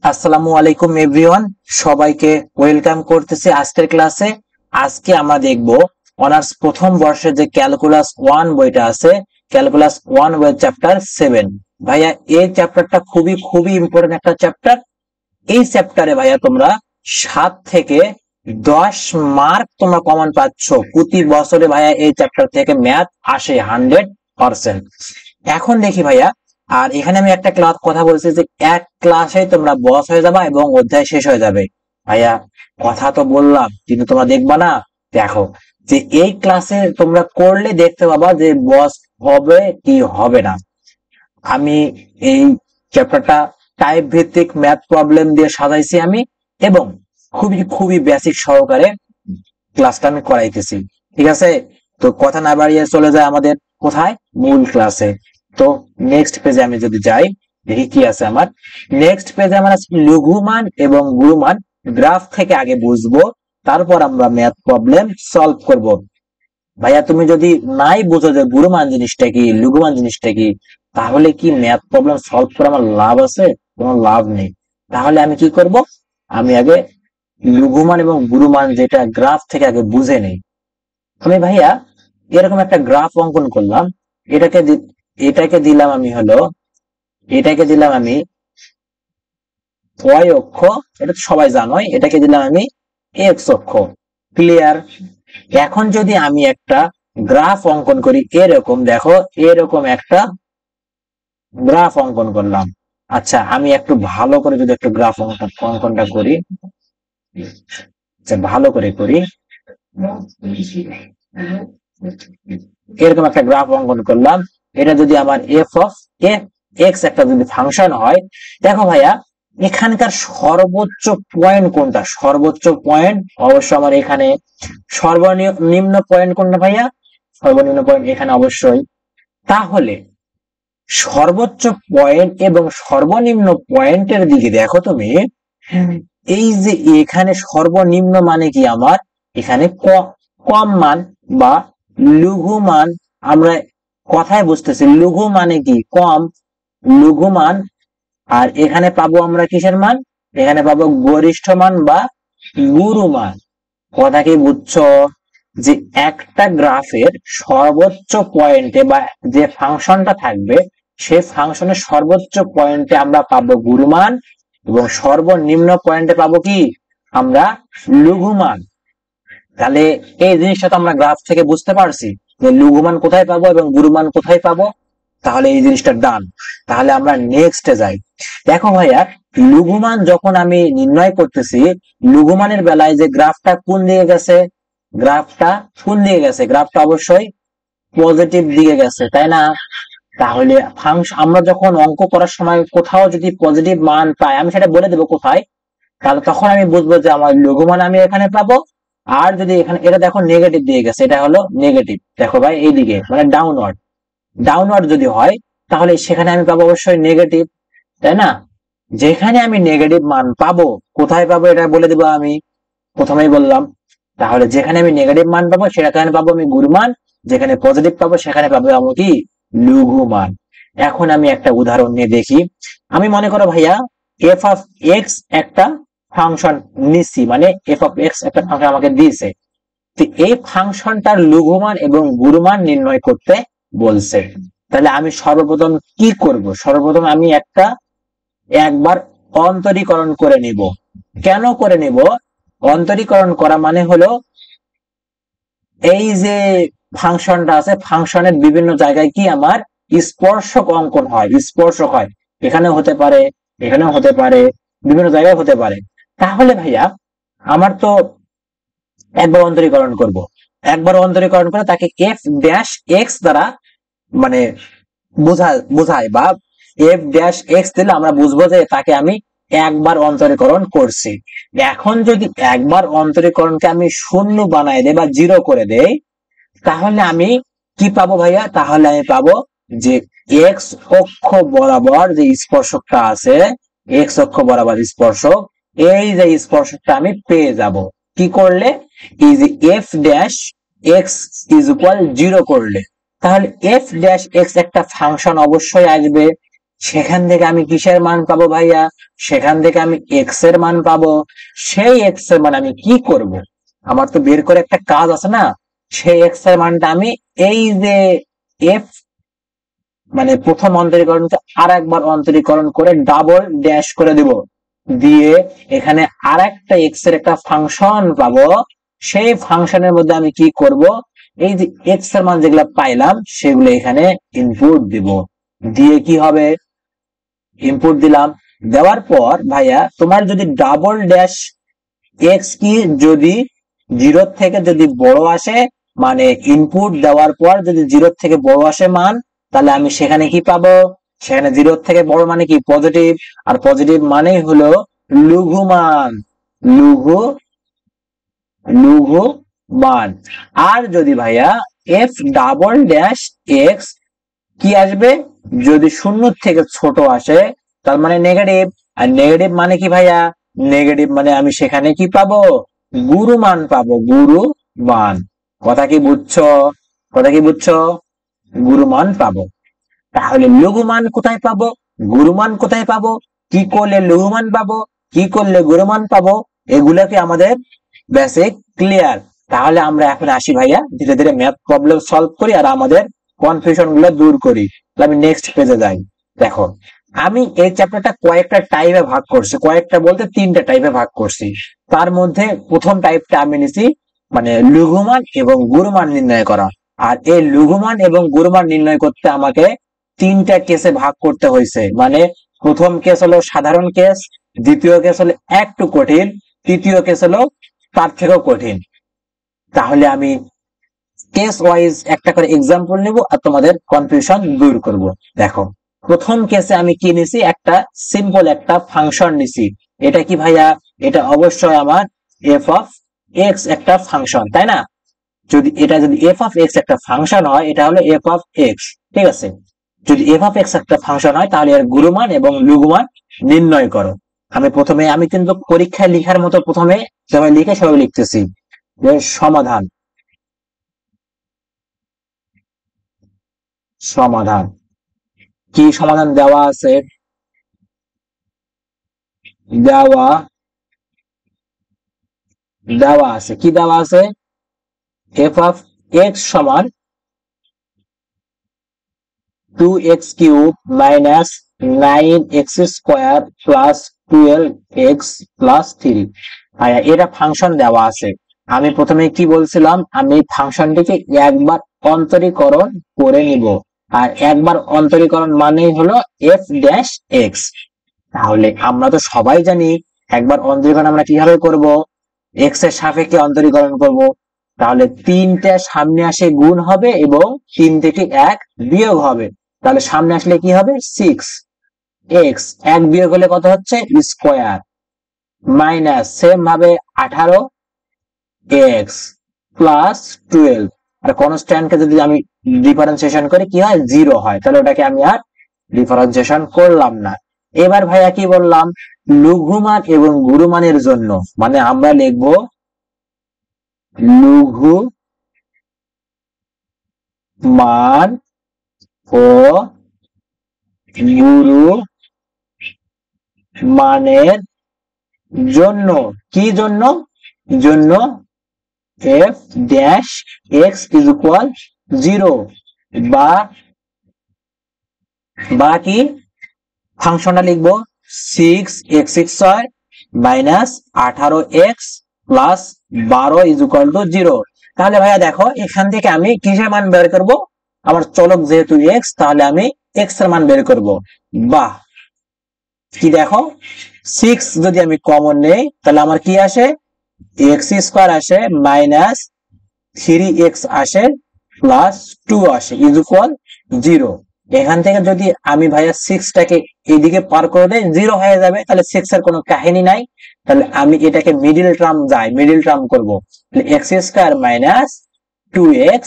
আসসালামু আলাইকুম এভরিওয়ান, সবাইকে ওয়েলকাম করতেছি আজকের ক্লাসে। আজকে আমরা দেখব অনার্স প্রথম বর্ষের যে ক্যালকুলাস 1 বইটা আছে, ক্যালকুলাস 1 বইয়ের চ্যাপ্টার 7। ভাইয়া এই চ্যাপ্টারটা খুবই খুবই ইম্পর্টেন্ট একটা চ্যাপ্টার। এই চ্যাপ্টারে ভাইয়া তোমরা 7 থেকে 10 মার্ক তোমরা কমন পাচ্ছ প্রতি বছরে। ভাইয়া এই চ্যাপ্টার থেকে ম্যাথ আসে 100%। এখন দেখি ভাইয়া, আর এখানে আমি একটা ক্লাস কথা বলছি যে এক ক্লাসে তোমরা বস হয়ে যাবা এবং অধ্যায় শেষ হয়ে যাবে। ভাইয়া কথা তো বললাম, কিন্তু তোমরা দেখবা না। দেখো যে এই ক্লাসে তোমরা করলে দেখতে পাবা যে বস হবে কি হবে না। আমি এই চ্যাপ্টারটা টাইপ ভিত্তিক ম্যাথ প্রবলেম দিয়ে সাজাইছি আমি, এবং খুবই খুবই বেসিক সহকারে ক্লাসটা আমি করাইতেছি। ঠিক আছে, তো কথা না বাড়িয়ে চলে যায় আমাদের কোথায়, মূল ক্লাসে। তো নেক্সট পেজে আমি যদি যাই, দেখি কি আছে আমার। নেক্সট পেজে আমরা লঘুমান এবং গুরুমান গ্রাফ থেকে আগে বুঝবো, তারপর আমরা ম্যাথ প্রবলেম সলভ করব। ভাইয়া তুমি যদি নাই বুঝো যে গুরুমান জিনিসটা কি, লঘুমান জিনিসটা কি, তাহলে কি ম্যাথ প্রবলেম সলভ করে আমার লাভ আছে? কোনো লাভ নেই। তাহলে আমি কি করব, আমি আগে লঘুমান এবং গুরুমান যেটা গ্রাফ থেকে আগে বুঝে নেই। আমি ভাইয়া এরকম একটা গ্রাফ অঙ্কন করলাম। এটাকে এটাকে দিলাম আমি হলো, এটাকে দিলাম আমি ওয়াই অক্ষ, এটা তো সবাই জানোই। এটাকে দিলাম আমি এক্স অক্ষ। ক্লিয়ার? এখন যদি আমি একটা গ্রাফ অঙ্কন করি, এরকম দেখো, এরকম একটা গ্রাফ অঙ্কন করলাম। আচ্ছা, আমি একটু ভালো করে যদি একটু গ্রাফ অঙ্কনটা করি, আচ্ছা ভালো করে করি। এরকম একটা গ্রাফ অঙ্কন করলাম। এটা যদি আমার এফ অফ এক্স একটা যদি ফাংশন হয়, দেখো ভাইয়া এখানকার সর্বোচ্চ পয়েন্ট কোনটা? সর্বোচ্চ পয়েন্ট অবশ্য আমার এখানে, সর্বনিম্ন পয়েন্ট কোনটা ভাইয়া? সর্বনিম্ন পয়েন্ট এখানে অবশ্যই। তাহলে সর্বোচ্চ পয়েন্ট এবং সর্বনিম্ন পয়েন্টের দিকে দেখো তুমি, এই যে এখানে সর্বনিম্ন মানে কি আমার, এখানে কম মান বা লঘু মান। আমরা কথায় বুঝতেছি লঘু মানে কি, কম, লঘু মান। আর এখানে পাবো আমরা কিসের মান? এখানে পাবো গরিষ্ঠ মান বা গুরু মান। কথা কি বুঝছো? যে একটা গ্রাফের সর্বোচ্চ পয়েন্টে বা যে ফাংশনটা থাকবে, সে ফাংশনের সর্বোচ্চ পয়েন্টে আমরা পাবো গুরুমান, এবং সর্বনিম্ন পয়েন্টে পাবো কি আমরা, লঘুমান। তাহলে এই জিনিসটা তো আমরা গ্রাফ থেকে বুঝতে পারছি যে লঘুমান কোথায় পাবো এবং গুরুমান কোথায় পাবো। তাহলে এই জিনিসটা ডান। তাহলে আমরা নেক্সটে যাই। দেখো ভাইয়া, লঘুমান যখন আমি নির্ণয় করতেছি, লঘুমানের বেলায় যে গ্রাফটা কোন দিকে গেছে, গ্রাফটা কোন দিকে গেছে? গ্রাফটা অবশ্যই পজিটিভ দিকে গেছে, তাই না? তাহলে আমরা যখন অঙ্ক করার সময় কোথাও যদি পজিটিভ মান পাই, আমি সেটা বলে দেবো কোথায়, তাহলে তখন আমি বুঝবো যে আমার লঘুমান আমি এখানে পাবো। আর যদি এখানে এটা দেখো নেগেটিভ দিয়ে গেছে, এটা হলো নেগেটিভ, দেখো ভাই এইদিকে মানে ডাউনওয়ার্ড, ডাউনওয়ার্ড যদি হয় তাহলে সেখানে আমি পাবো অবশ্যই নেগেটিভ, তাই না? যেখানে আমি নেগেটিভ মান পাবো, কোথায় পাবো এটা বলে দেবো আমি, প্রথমেই বললাম। তাহলে যেখানে আমি নেগেটিভ মান পাবো সেখানে পাবো আমি গুরুমান, যেখানে পজিটিভ পাবো সেখানে পাবো আমি কি, লঘু মান। এখন আমি একটা উদাহরণ নিয়ে দেখি। আমি মনে করো ভাইয়া এফ অফ এক্স একটা ফাংশন নিচ্ছি, মানে এফ অফ এক্স একটা ফাংশন আমাকে দিয়েছে। তো এই ফাংশনটার লঘুমান এবং গুরুমান নির্ণয় করতে বলছে। তাহলে আমি সর্বপ্রথম কি করব? সর্বপ্রথম আমি একবার অন্তরীকরণ করে নিব। কেন করে নিব? অন্তরীকরণ করা মানে হলো, এই যে ফাংশনটা আছে, ফাংশনের বিভিন্ন জায়গায় কি আমার স্পর্শক অঙ্কন হয়, স্পর্শক হয়। এখানেও হতে পারে, এখানেও হতে পারে, বিভিন্ন জায়গায় হতে পারে। তাহলে ভাইয়া আমার তো একবার অন্তরীকরণ করব, একবার অন্তরীকরণ করে তাকে এফ ড্যাশ এক্স দ্বারা মানে বোঝায়, বা এফ ড্যাশ এক্স দিলে আমরা বুঝবো যে তাকে আমি একবার অন্তরীকরণ করছি। এখন যদি একবার অন্তরীকরণকে আমি শূন্য বানাই দেই বা জিরো করে দেই, তাহলে আমি কি পাবো ভাইয়া? তাহলে আমি পাবো যে এক্স অক্ষ বরাবর যে স্পর্শকটা আছে, এক্স অক্ষ বরাবর স্পর্শক, এই যে স্পর্শকটা আমি পেয়ে যাব কি করলে, এই যে F dash x is equal zero করলে। তাহলে এফ ড্যাশ এক্স একটা ফাংশন অবশ্যই আসবে, সেখান থেকে আমি কিসের মান পাবো ভাইয়া? সেখান থেকে আমি এক্স এর মান পাবো। সেই এক্স এর মান আমি কি করব? আমার তো বের করে একটা কাজ আছে না। সেই এক্স এর মানটা আমি এই যে এফ মানে প্রথম অন্তরীকরণকে আর একবার অন্তরীকরণ করে ডাবল ড্যাশ করে দিব, দিয়ে এখানে আর একটা এক্স এর একটা ফাংশন পাবো। সেই ফাংশনের মধ্যে আমি কি করব? এই যে এক্স এর মান যেগুলো পাইলাম সেগুলো এখানে ইনপুট দিব। দিয়ে কি হবে? ইনপুট দিলাম। দেওয়ার পর ভাইয়া তোমার যদি ডাবল ড্যাশ এক্স কি যদি জিরো থেকে যদি বড় আসে, মানে ইনপুট দেওয়ার পর যদি জিরো থেকে বড় আসে মান, তাহলে আমি সেখানে কি পাবো? সেখানে জিরো থেকে বড় মানে কি? পজিটিভ। আর পজিটিভ মানেই হলো লঘু মান। লঘু লঘু মান। আর যদি ভাইয়া এফ ডাবল ড্যাশ এক্স কি আসবে? যদি শূন্য থেকে ছোট আসে তার মানে নেগেটিভ। আর নেগেটিভ মানে কি ভাইয়া? নেগেটিভ মানে আমি সেখানে কি পাবো? গুরু মান পাবো, গুরু মান। কথা কি বুঝছো? কথা কি বুঝছো? গুরু মান পাবো। তাহলে লঘু মান কোথায় পাবো? গুরু মান কোথায় পাবো? কি করলে লঘু মান পাবো? কি করলে গুরু মান পাবো? এগুলোকে আমাদের বেসিক ক্লিয়ার। তাহলে আমরা এখন আসি ভাইয়া, ধীরে ধীরে ম্যাথ প্রবলেম সলভ করি আর আমাদের কনফিউশন গুলো দূর করি। তাহলে আমি নেক্সট পেজে যাই। দেখো, আমি এই চ্যাপ্টারটা কয়েকটা টাইপে ভাগ করছি, কয়েকটা বলতে তিনটা টাইপে ভাগ করছি। তার মধ্যে প্রথম টাইপটা আমি নিছি মানে লঘুমান এবং গুরুমান নির্ণয় করা। আর এই লঘুমান এবং গুরুমান নির্ণয় করতে আমাকে তিনটা কেসে ভাগ করতে হয়েছে। মানে প্রথম কেস হলো সাধারণ কেস, দ্বিতীয় কেস হলো একটু কঠিন, তৃতীয় কেস হলো তার থেকেও কঠিন। তাহলে আমি কেস ওয়াইজ একটা করে এক্সাম্পল নেব আর তোমাদের কনফিউশন দূর করব। দেখো, প্রথম কেসে আমি কি নিছি? একটা সিম্পল একটা ফাংশন নিছি। এটা কি ভাইয়া? এটা অবশ্যই আমার এফ অফ এক্স একটা ফাংশন, তাই না? যদি এফ অফ এক্স একটা ফাংশন হয়, এটা হলো এফ অফ এক্স। ঠিক আছে? যদি এফ অফ এক্স একটা ফাংশন হয় তাহলে এর গুরুমান এবং লঘুমান নির্ণয় করো। আমি কিন্তু পরীক্ষায় লিখার মতো প্রথমে যেভাবে লিখে সেভাবে লিখতেছি। সমাধান। সমাধান কি সমাধান দেওয়া আছে? দেওয়া দেওয়া আছে কি দেওয়া আছে? এফ অফ এক্স সমান 2x³ minus 9x² plus 12x+3। এটা ফাংশন দেওয়া আছে। আমি প্রথমে কি বলছিলাম? আমি ফাংশনটিকে একবার অন্তরীকরণ করে নিব। আর একবার অন্তরীকরণ মানেই হলো এফ ড্যাশ এক্স। তাহলে আমরা তো সবাই জানি একবার অন্তরীকরণ আমরা কিভাবে করব? এক্স এর সাপেক্ষে অন্তরীকরণ করব। তাহলে 3টা সামনে আসে গুণ হবে এবং 3 থেকে 1 বিয়োগ হবে। তাহলে সামনে আসলে কি হবে? 6x, 1 বিয়োগ হলে কত হচ্ছে? স্কোয়ার, মাইনাস সেম ভাবে 18x প্লাস 12। আর কনস্ট্যান্টকে যদি আমি ডিফারেন্সিয়েশন করি কি হয়? 0 হয়। তাহলে ওটাকে আমি আর ডিফারেন্সিয়েশন করলাম না। এবার ভাইয়া কি বললাম? লঘুমান এবং গুরুমানের জন্য মানে আমরা লিখব লঘু মান ও গুরু মানের জন্য কি জন্য? জন্য F dash x is equal 0 বা বা কি ফাংশনটা লিখবো 6x² minus 18x plus 12 is equal two 0। তাহলে ভাইয়া দেখো, এখান থেকে আমি কিসের মান বের করব? আমার চলক যেহেতু এক্স, তাহলে আমি এক্স এর মান বের করব। বাহ, কি দেখো, 6 যদি আমি কমন নেই তাহলে আমার কি আসে? x² আসে মাইনাস 3x আসে প্লাস 2 আসে ইজ ইকুয়াল 0। এখান থেকে যদি আমি ভাইয়া 6টাকে এইদিকে পার করে দেয় 0 হয়ে যাবে। তাহলে 6 এর কোনো কাহিনী নাই। তাহলে আমি এটাকে মিডিল টার্ম করবো। তাহলে x² minus 2x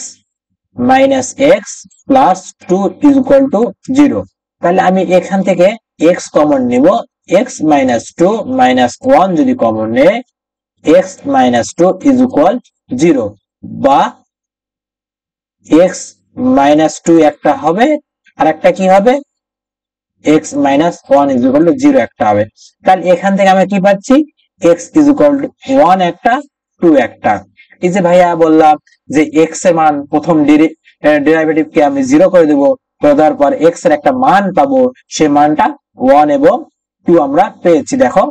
minus x plus 2 is equal two 0। তাহলে আমি এখান থেকে x কমন নিব। x মাইনাস 2 মাইনাস 1 যদি কমন নেয় x মাইনাস 2 ইজ ইকুয়াল 0 বা x মাইনাস 2 একটা হবে আর একটা কি হবে? X minus one is equal two zero একটা হবে। তাহলে এখান থেকে আমরা কি পাচ্ছি, x is equal two one একটা, টু একটা। এই যে ভাইয়া বললাম যে এক্স এর মান প্রথম ডেরিভেটিভ কে আমি জিরো করে দেবো, করে দেওয়ার পর এক্স এর একটা মান পাবো, সে মানটা ওয়ান এবং টু আমরা পেয়েছি। দেখো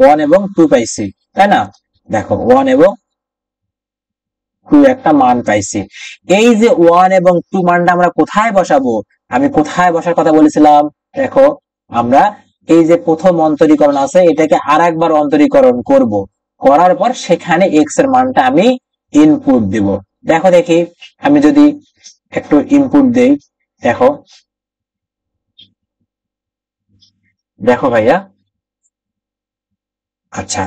ওয়ান এবং টু পাইছি, তাই না? দেখো ওয়ান এবং টু একটা মান পাইছি। এই যে ওয়ান এবং টু মানটা আমরা কোথায় বসাবো, আমি কোথায় বসার কথা বলেছিলাম, দেখো আমরা এই যে প্রথম অন্তরীকরণ আছে এটাকে আর একবার অন্তরীকরণ করব, করার পর সেখানে এক্স এর মানটা আমি ইনপুট দিব। দেখো দেখি আমি যদি একটু ইনপুট দেই, দেখো দেখো ভাইয়া, আচ্ছা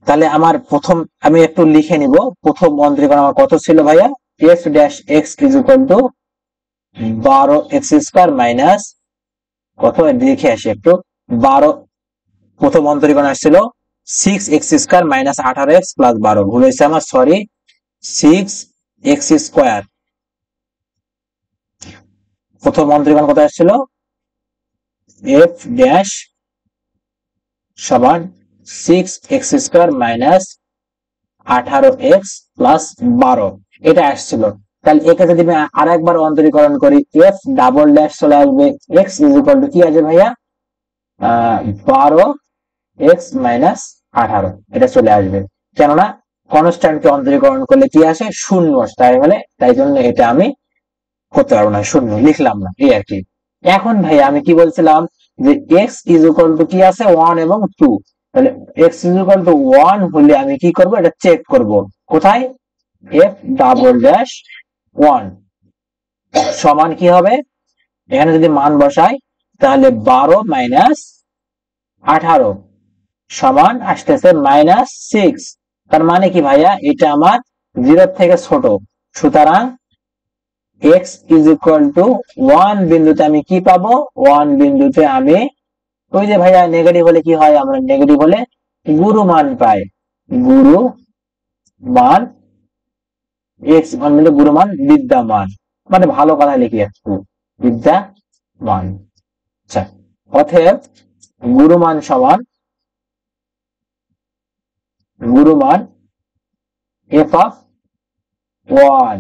তাহলে আমার প্রথম আমি একটু লিখে নিব, প্রথম অন্তরীকরণ আমার কত ছিল ভাইয়া, F dash x is equal two 12 x square minus কত লিখে আসি একটু, 12 প্রথম অন্তরীকরণ আসছিল 6 x square minus 18 x plus 12, ভুল হয়েছে আমার, সরি, 6 এক্স স্কোয়ার। প্রথম অন্তরীকরণ কত আসছিল, এফ ড্যাশ সমান 6 x square minus 18 x plus 12 এটা আসছিল। তাহলে একে যদি আমি আর একবার অন্তরীকরণ করি, এফ ডাবল ড্যাশ চলে আসবে এক্স ইজ ইকুয়াল টু কি আছে ভাইয়া, 12 এক্স মাইনাস 18 এটা চলে আসবে, কেননা কনস্ট্যান্টকে অন্তরীকরণ করলে কি আসে, শূন্য আসে, তাই বলে তাই জন্য এটা আমি করতে পারবো না, শূন্য লিখলাম না, এই আর কি। এখন ভাইয়া আমি কি বলছিলাম যে এক্স ইজ ইকুয়াল টু কি আছে, ওয়ান এবং টু, তাহলে x is equal two one হলে আমি কি করব, এটা চেক করব কোথায়, এফ ডাবল ড্যাশ ওয়ান সমান কি হবে, এখানে যদি মান বসাই তাহলে 12 মাইনাস 18 সমান আসতেছে মাইনাস 6। তার মানে কি ভাইয়া, এটা আমার জিরোর থেকে ছোট, সুতরাং x is equal two one বিন্দুতে আমি কি পাবো, ওয়ান বিন্দুতে আমি ওই যে ভাইয়া নেগেটিভ হলে কি হয়, আমরা নেগেটিভ হলে গুরু মান পাই, গুরু মান এক্স মান মানে গুরু মান বিদ্যমান, মানে ভালো কথা লিখি একটু, বিদ্যমান। আচ্ছা অতএব গুরু মান সমান গুরু মান এফ অফ ওয়ান।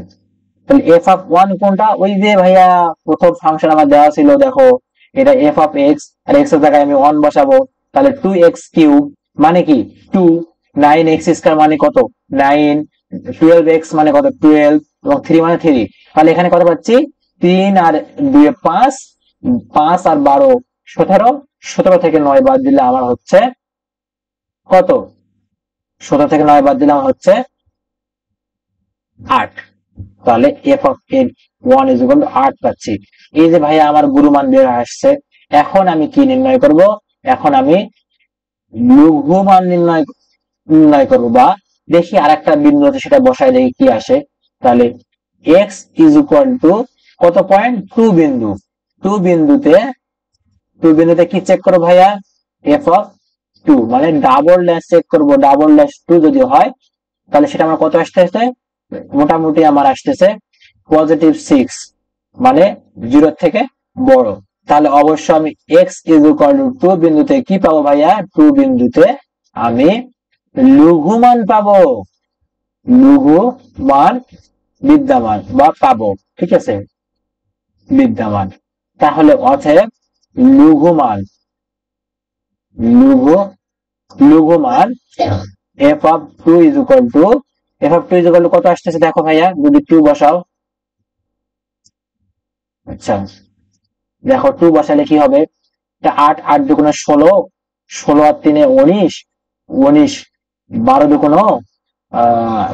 তাহলে এফ অফ ওয়ান কোনটা, ওই যে ভাইয়া প্রথম ফাংশন আমার দেওয়া ছিল, দেখো এটা এফ অফ এক্স, আর এক্স এর জায়গায় আমি ওয়ান বসাবো, তাহলে 2x কিউব মানে কি 2, 9x স্কয়ার মানে কত 9, 12x মানে কত 12 এবং 3 মানে 3, তাহলে এখানে কত পাচ্ছি 3 আর 2 5, 5 আর 12 17, 17 থেকে 9 বাদ দিলে আমার হচ্ছে কত, 17 থেকে 9 বাদ দিলে আমার হচ্ছে 8, তাহলে F of one is equal two 8 পাচ্ছি। এই যে ভাইয়া আমার গুরুমান বের আসছে, এখন আমি কি নির্ণয় করব, এখন আমি লঘু মান নির্ণয় করব, বা দেখি আর একটা বিন্দুতে সেটা বসায় দেখি কি আসে। তাহলে এক্স ইজ ইকুয়াল টু কত পয়েন্ট, 2 বিন্দু, 2 বিন্দুতে কি চেক করবো ভাইয়া, এফ অফ 2 মানে ডাবল ড্যাশ চেক করবো, ডাবল ড্যাশ 2 যদি হয় তাহলে সেটা আমার কত আসতেছে, মোটামুটি আমার আসতেছে পজিটিভ 6, মানে 0 থেকে বড়। তাহলে অবশ্য আমি এক্স ইজ ইকুয়াল টু 2 বিন্দুতে কি পাবো ভাইয়া, 2 বিন্দুতে আমি লঘু মান পাবো, লঘু মান বিদ্যমান বা পাবো, ঠিক আছে, বিদ্যমান। তাহলে অতএব লঘু মান লঘু মান F of 2 is equal two, F of 2 is equal to কত আসতেছে দেখো ভাইয়া, যদি 2 বসাও, আচ্ছা দেখো 2 বসালে কি হবে, 8, 8 দুগুণে 16, 16 আর 3 19, 19 12 দুগুণে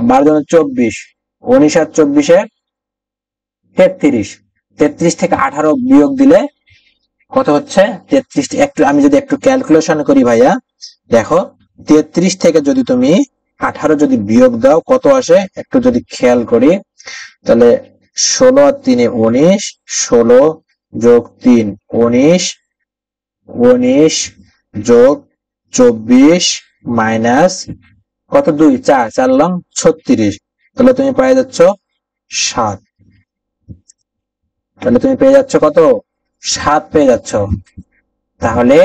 12 দুগুণে 24, 19 আর 24 33, 33 থেকে 18 বিয়োগ দিলে কত হচ্ছে 33, একটু আমি যদি একটু ক্যালকুলেশন করি ভাইয়া, দেখো 33 থেকে যদি তুমি 18 যদি বিয়োগ দাও কত আসে, একটু যদি খেয়াল করি, তাহলে 16 আর 3 19, 16 যোগ 3 19, 19 যোগ 24 মাইনাস কত 2, 4, 4 লং 36, তাহলে তুমি পেয়ে যাচ্ছ 7, তাহলে তুমি পেয়ে যাচ্ছ কত 7 পেয়ে যাচ্ছ। তাহলে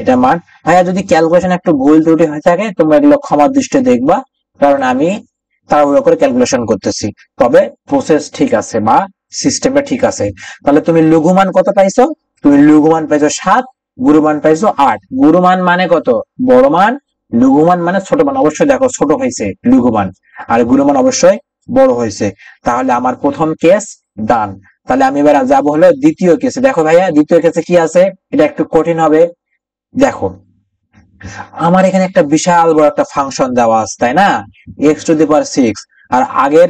এটা মান, ভাইয়া যদি ক্যালকুলেশন একটু ভুল ত্রুটি হয়ে থাকে তোমরা এগুলো ক্ষমার দৃষ্টিতে দেখবা, কারণ আমি তাড়াহুড়ো করে ক্যালকুলেশন করতেছি। তবে প্রসেস ঠিক আছে বা সিস্টেমটা ঠিক আছে। তাহলে তুমি লঘুমান কত পাইছো? তুমি লঘুমান পাইছো 7, গুরুমান পাইছো 8। গুরুমান মানে কত? বড় মান। লঘুমান মানে ছোট মান। অবশ্যই দেখো ছোট হয়েছে লঘুমান, আর গুরুমান অবশ্যই বড় হয়েছে। তাহলে আমার প্রথম কেস ডান। তাহলে আমি এবার যাবো হলো দ্বিতীয় কেসে। দেখো ভাইয়া দ্বিতীয় কেসে কি আছে, এটা একটু কঠিন হবে। দেখো আমার এখানে একটা বিশাল বড় একটা ফাংশন দেওয়া আছে, তাই না? x⁶, আর আগের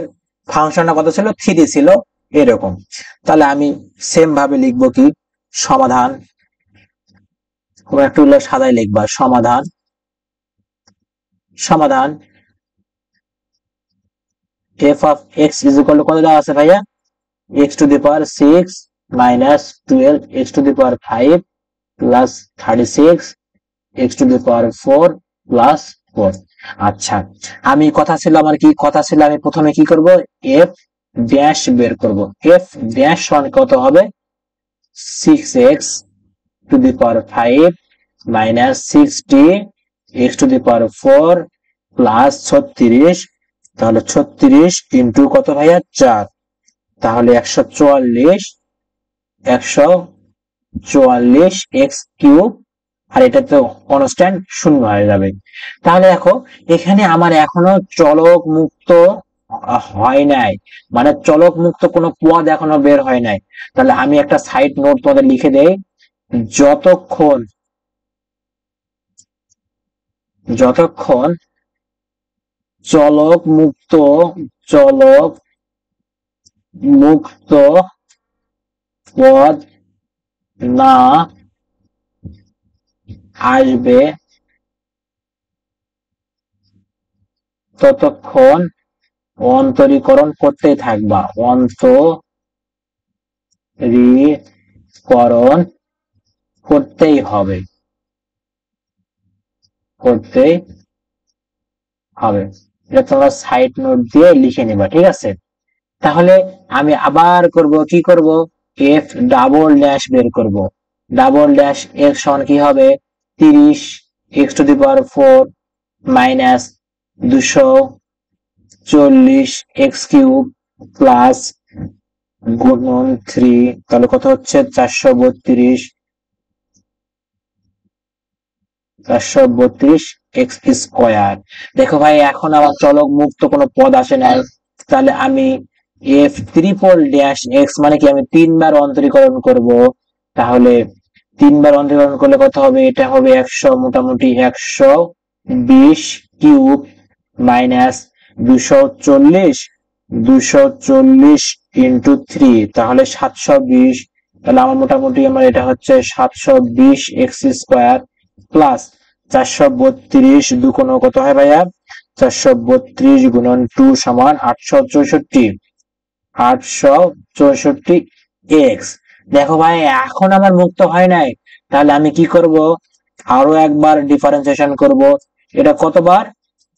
ফাংশনটা কত ছিল? 3 ছিল, এরকম। তাহলে আমি সেম ভাবে লিখবো কি, সমাধান, তোমরা একটু সাদাই লিখবা, সমাধান, সমাধান f of x is equal to কত দেওয়া আছে ভাইয়া? x⁶ minus 12 x⁵ plus 36 x⁴ plus 4। আচ্ছা, আমি কথা ছিল, আমার কি কথা ছিল, আমি প্রথমে কি করব? f ড্যাশ বের করব। f ড্যাশ সমান কত হবে? 6x⁵ minus 60 x⁴ plus 36। তাহলে 36 ইন্টু কত ভাইয়া? 4। তাহলে 144 এক্স কিউব, আর এটা তো কনস্ট্যান্ট শূন্য হয়ে যাবে। তাহলে দেখো এখানে আমার এখনো চলক মুক্ত হয় নাই, মানে চলক মুক্ত কোনো পদ এখনো বের হয় নাই। তাহলে আমি একটা সাইড নোট তোমাদের লিখে দেই, যতক্ষণ যতক্ষণ চলক মুক্ত চলক মুক্ত পদ না আসবে ততক্ষণ অন্তরীকরণ করতেই থাকবা। অন্তরীকরণ করতেই হবে, করতেই হবে। এটা তোমরা সাইড নোট দিয়ে লিখে নিবা, ঠিক আছে? তাহলে আমি আবার করব, কি করব? এফ ডাবল ড্যাশ বের করব। ডাবল ড্যাশ এর সমান কি হবে? 30 x⁴ minus 240 x cube plus গুণন 3। তাহলে কত হচ্ছে? 432 এক্স স্কোয়ার। দেখো ভাই এখন আমার চলক মুক্ত কোনো পদ আসে নাই। তাহলে আমি এফ ট্রিপল ড্যাশ এক্স মানে কি, আমি 3 বার অন্তরীকরণ করব। তাহলে 3 বার অন্তরীকরণ করলে কত হবে? এটা হবে 100, মোটামুটি 120 কিউব মাইনাস 240 ইন্টু 3, তাহলে 720। তাহলে আমার মোটামুটি আমার এটা হচ্ছে 720 এক্স স্কোয়ার প্লাস 432 দুগুণ কত হয় ভাইয়া? 432 গুণন 2 সমান 864 এক্স। দেখো ভাই এখন আমার মুক্ত হয় নাই। তাহলে আমি কি করব? আরো একবার ডিফারেন্সিয়েশন করব। এটা কতবার?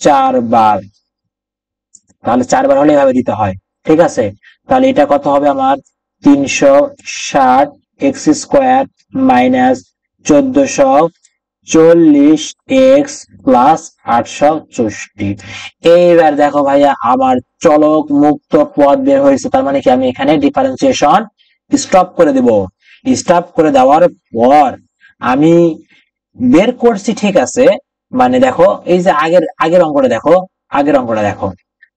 4 বার। তাহলে 4 বার হলে এভাবে দিতে হয়, ঠিক আছে? তাহলে এটা কত হবে আমার? 360 x square minus 1440 x plus 864। এইবার দেখো ভাইয়া আমার চলক মুক্ত পদ বের হয়েছে। তার মানে কি, আমি এখানে ডিফারেন্সিয়েশন স্টপ করে দেব। স্টপ করে দেওয়ার পর আমি বের করছি, ঠিক আছে? মানে দেখো এই যে আগের আগের অঙ্কটা দেখো, আগের অঙ্কটা দেখো,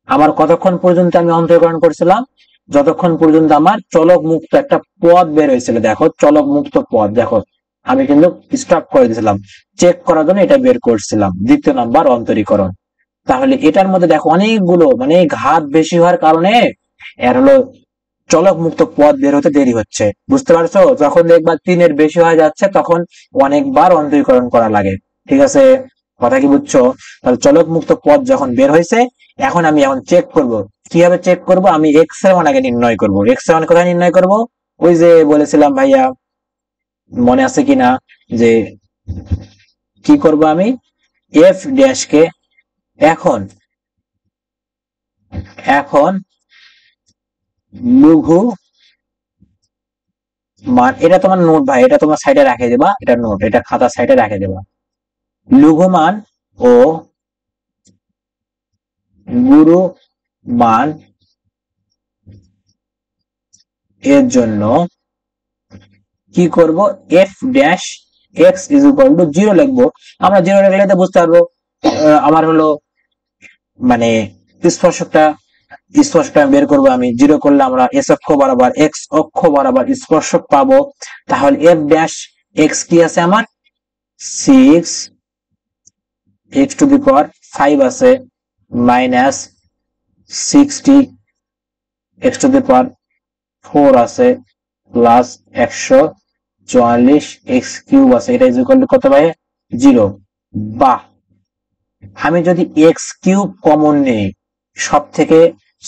আমার কতক্ষণ পর্যন্ত আমি অন্তরীকরণ করছিলাম? যতক্ষণ পর্যন্ত আমার চলক মুক্ত একটা পদ বের হয়েছিল। দেখো চলক মুক্ত পদ, দেখো আমি কিন্তু স্টপ করে দিয়েছিলাম, চেক করার জন্য এটা বের করছিলাম, দ্বিতীয় নাম্বার অন্তরীকরণ। তাহলে এটার মধ্যে দেখো অনেকগুলো, মানে ঘাত বেশি হওয়ার কারণে এর হলো চলক মুক্ত পদ বের হতে দেরি হচ্ছে, বুঝতে পারছো? যখন দেখবা 3-এর বেশি হয়ে যাচ্ছে তখন অনেকবার অন্তরীকরণ করা লাগে, ঠিক আছে? কথা কি বুঝছো? তাহলে চলক মুক্ত পদ যখন বের হয়েছে, এখন আমি চেক করব। কিভাবে চেক করব? আমি এক্স এর মান আগে নির্ণয় করব। এক্স এর মান কোথায় নির্ণয় করব? ওই যে বলেছিলাম ভাইয়া, মনে আছে কিনা, যে কি করব আমি? এফ ড্যাশ কে এখন এখন লঘু মান, এটা তোমার নোট ভাই, এটা তোমার সাইডে রেখে দেবা, এটা নোট, এটা খাতা সাইডে রেখে দেবা। লঘুমান ও গুরু মান এর জন্য কি করব, F dash x is equal two 0 লিখবো। আমরা 0 লিখলে তো বুঝতে পারবো আমার হলো মানে স্পর্শকটা বের করবো আমি। 0 করলে আমরা এস অক্ষ বরাবর এক্স অক্ষ বরাবর স্পর্শক পাবো। তাহলে এফ ড্যাশ এক্স কি আছে আমার, 6 এক্স টু দি পাওয়ার 5 আছে, মাইনাস 60 এক্স টু দি পাওয়ার 4 আছে, প্লাস 144 এক্স কিউব আছে। এটা ইজ ইকুয়াল টু কত ভাই, 0। বাহ, আমি যদি এক্স কিউব কমন নেই, সব থেকে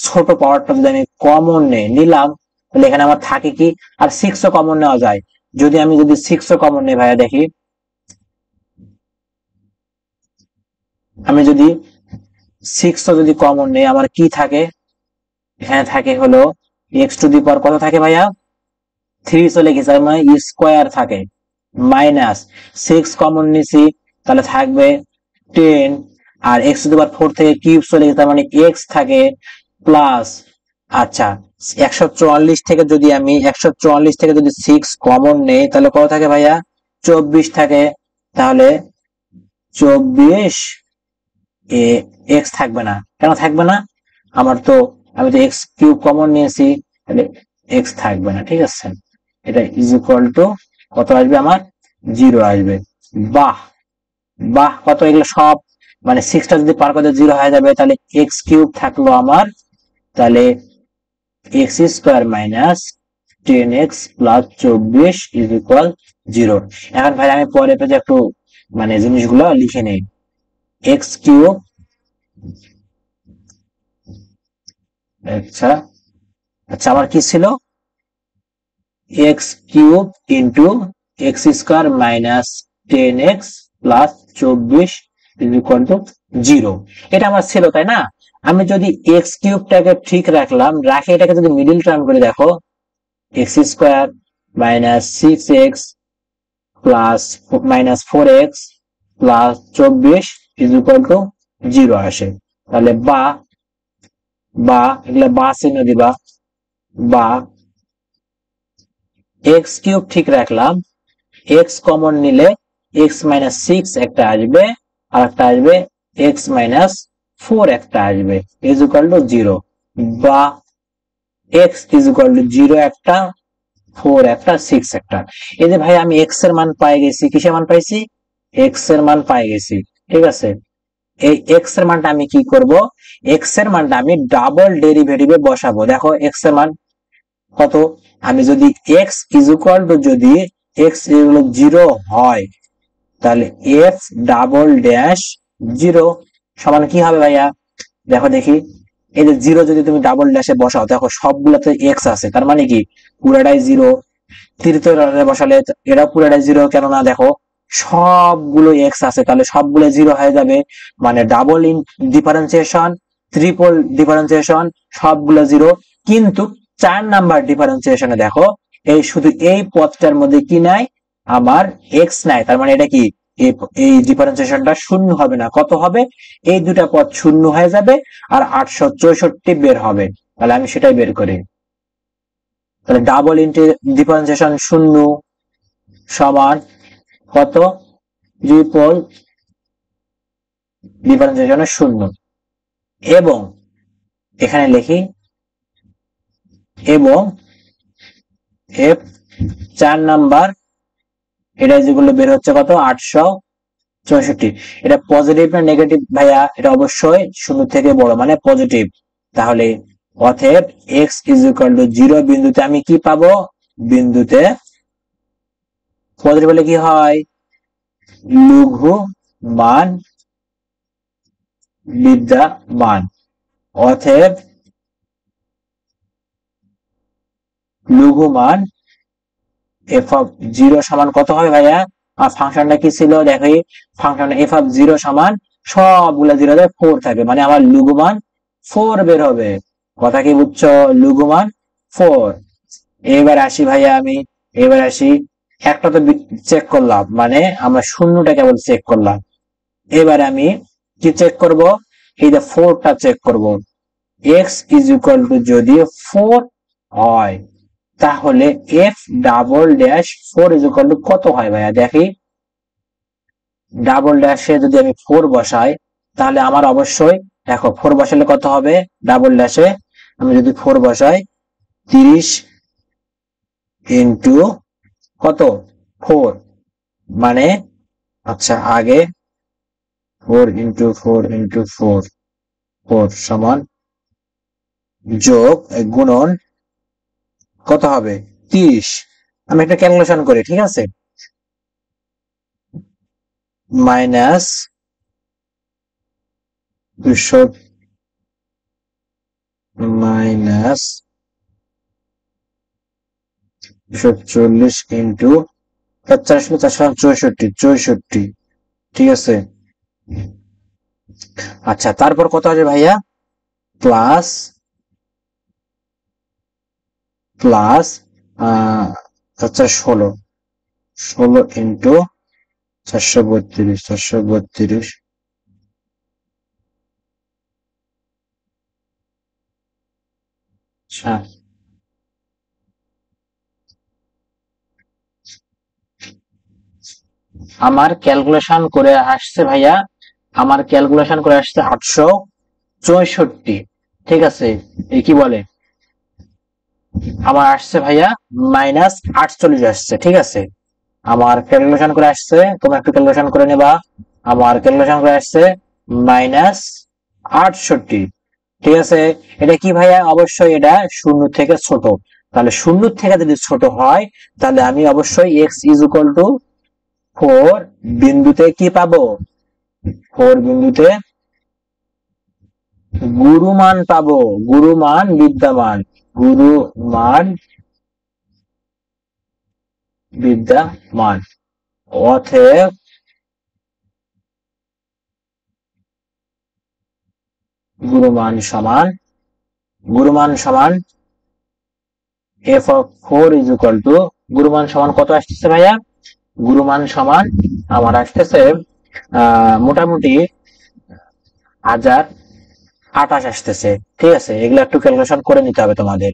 ছোট পাওয়ারটা যদি আমি কমন নিলাম, তাহলে এখানে আমার থাকে কি, আর 6ও কমন নেওয়া যায়। যদি 6ও কমন নেই ভাইয়া, দেখি আমি যদি 6ও যদি কমন নেই, আমার কি থাকে, এখানে থাকে হলো এক্স টু দি পাওয়ার কত থাকে ভাইয়া, 3 চলে গেছে, মানে স্কোয়ার থাকে, মাইনাস 6 কমন নিছি, তাহলে থাকবে 10, আর এক্স টু দি পাওয়ার 4 থেকে কিউব চলে গেছে, মানে এক্স থাকে, প্লাস আচ্ছা 144 থেকে যদি আমি 144 থেকে যদি 6 কমন নেই, তাহলে কত থাকে ভাইয়া, 24 থাকে। তাহলে 24 এক্স থাকবে না, কেন থাকবে না, আমি তো এক্স কিউব কমন নিয়েছি, তাহলে এক্স থাকবে না, ঠিক আছে। এটা ইজ ইকুয়াল টু কত আসবে আমার, 0 আসবে। বাহ বাহ, কত এগুলো সব, মানে 6টা যদি পার করে 0 হয়ে যাবে, তাহলে এক্স কিউব থাকলো আমার, তাহলে x square minus 10x plus 24 is equal 0। এখন ভাই আমি পরে পেজে একটু মানে জিনিসগুলো লিখে নেই। এক্স কিউব, আচ্ছা আচ্ছা আমার কি ছিল, x cube into x square minus 10x plus 24 is equal two 0। এটা আমার ছিল, তাই না। আমি যদি এক্স কিউবটাকে ঠিক রাখলাম, রাখে এটাকে যদি মিডিল টার্ম করে দেখো, x square minus 6x plus minus 4x plus 24 is equal two 0 আসে। তাহলে বা এগুলা বা চিহ্ন দিবা, বা এক্স কিউব ঠিক রাখলাম, এক্স কমন নিলে এক্স মাইনাস 6 একটা আসবে, আর একটা আসবে এক্স মাইনাস 4 একটা আসবে, ইজ ইকুয়াল টু 0। বা এক্স ইজ ইকুয়াল টু 0 একটা, 4 একটা, 6 একটা। এই যে ভাই আমি এক্স এর মান পাই গেছি, কিসের মান পাইছি, এক্স এর মান পাই গেছি, ঠিক আছে। এই এক্স এর মানটা আমি কি করব, এক্স এর মানটা আমি ডাবল ডেরিভেটিভে বসাবো। দেখো এক্স এর মান কত, আমি যদি এক্স ইজ ইকুয়াল টু যদি এক্স 0 হয়, তাহলে এফ ডাবল ড্যাশ 0 সমান কি হবে ভাইয়া, দেখো দেখি, এই যে 0 যদি তুমি ডাবল ড্যাশে বসাও, দেখো সবগুলোতে এক্স আছে, তার মানে কি পুরাটাই 0। তৃতীয় বসালে এটা পুরাটাই 0, কেননা দেখো সবগুলো এক্স আছে, তাহলে সবগুলো 0 হয়ে যাবে, মানে double in differentiation, triple differentiation, সবগুলো 0। কিন্তু 4 নাম্বার ডিফারেন্সিয়েশনে দেখো, এই শুধু এই পদটার মধ্যে কি নাই, আমার এক্স নাই, তার মানে এটা কি, এই ডিফারেন্সিয়েশনটা শূন্য হবে না, কত হবে, এই দুটা পদ শূন্য হয়ে যাবে, আর 864 বের হবে। তাহলে আমি সেটাই বের করি। তাহলে ডাবল ডিফারেন্সিয়েশন শূন্য সমান কত, ট্রিপল ডিফারেন্সিয়েশনের শূন্য। এবং এখানে লিখি, এবং এফ 4 নাম্বার, এটা যেগুলো বের হচ্ছে কত, 864। এটা পজিটিভ না নেগেটিভ ভাইয়া, এটা অবশ্যই শূন্য থেকে বড়, মানে পজিটিভ। তাহলে অতএব এক্স ইজ ইকুয়াল টু 0 বিন্দুতে আমি কি পাবো, বিন্দুতে পজিটিভ হলে কি হয়, লঘু মান বিদ্যমান। অতএব লঘু মান এফ অফ 0 সমান কত হবে ভাইয়া, আর ফাংশনটা কি ছিল দেখি, ফাংশন এফ অফ 0 সমান সবগুলা 0 4 থাকে, মানে আমার লঘু মান 4 বের হবে। কথা কি বুঝছো, লঘু মান 4। এবার আসি ভাইয়া আমি এবার আসি, একটা তো চেক করলাম, মানে আমরা শূন্যটা কেবল চেক করলাম। এবার আমি কি চেক করব, এই যে 4টা চেক করব। এক্স ইজ ইকুয়াল টু যদি 4 হয়, তাহলে F double dash 4 is equal to কত হয় ভাইয়া দেখি। ডাবল ড্যাশে যদি আমি 4 বসাই, তাহলে আমার অবশ্যই দেখো 4 বসালে কত হবে, ডাবল ড্যাশে আমি যদি 4 বসাই, 30 ইন্টু কত 4, মানে আচ্ছা আগে 4 ইন্টু 4 ইন্টু 4, 4 সমান যোগ গুণন কত হবে 30। আমি একটা ক্যালকুলেশন করি, ঠিক আছে, মাইনাস 200 মাইনাস 240 ইন্টু 64 ঠিক আছে। আচ্ছা তারপর কত আছে ভাইয়া, প্লাস প্লাস আচ্ছা 16 ইন্টু 432 আচ্ছা আমার ক্যালকুলেশন করে আসছে ভাইয়া, আমার ক্যালকুলেশন করে আসছে 864, ঠিক আছে। এই কি বলে, আমার আসছে ভাইয়া মাইনাস 48 আসছে, ঠিক আছে। আমার ক্যালকুলেশন করে আসছে, তোমরা একটু ক্যালকুলেশন করে নেবা। আমার ক্যালকুলেশন করে আসছে মাইনাস 68, ঠিক আছে। এটা কি ভাইয়া, অবশ্যই এটা শূন্য থেকে ছোট, তাহলে শূন্য থেকে যদি ছোট হয়, তাহলে আমি অবশ্যই এক্স ইজ ইকুয়াল টু 4 বিন্দুতে কি পাবো, 4 বিন্দুতে গুরুমান পাবো, গুরুমান বিদ্যমান, গুরুমান বিদ্যমান। অতএব গুরুমান সমান, গুরুমান সমান F of 4 is equal to, গুরুমান সমান কত আসতেছে ভাইয়া, গুরুমান সমান আমার আসতেছে মোটামুটি 1028 আসতেছে, ঠিক আছে। এগুলো একটু ক্যালকুলেশন করে নিতে হবে তোমাদের,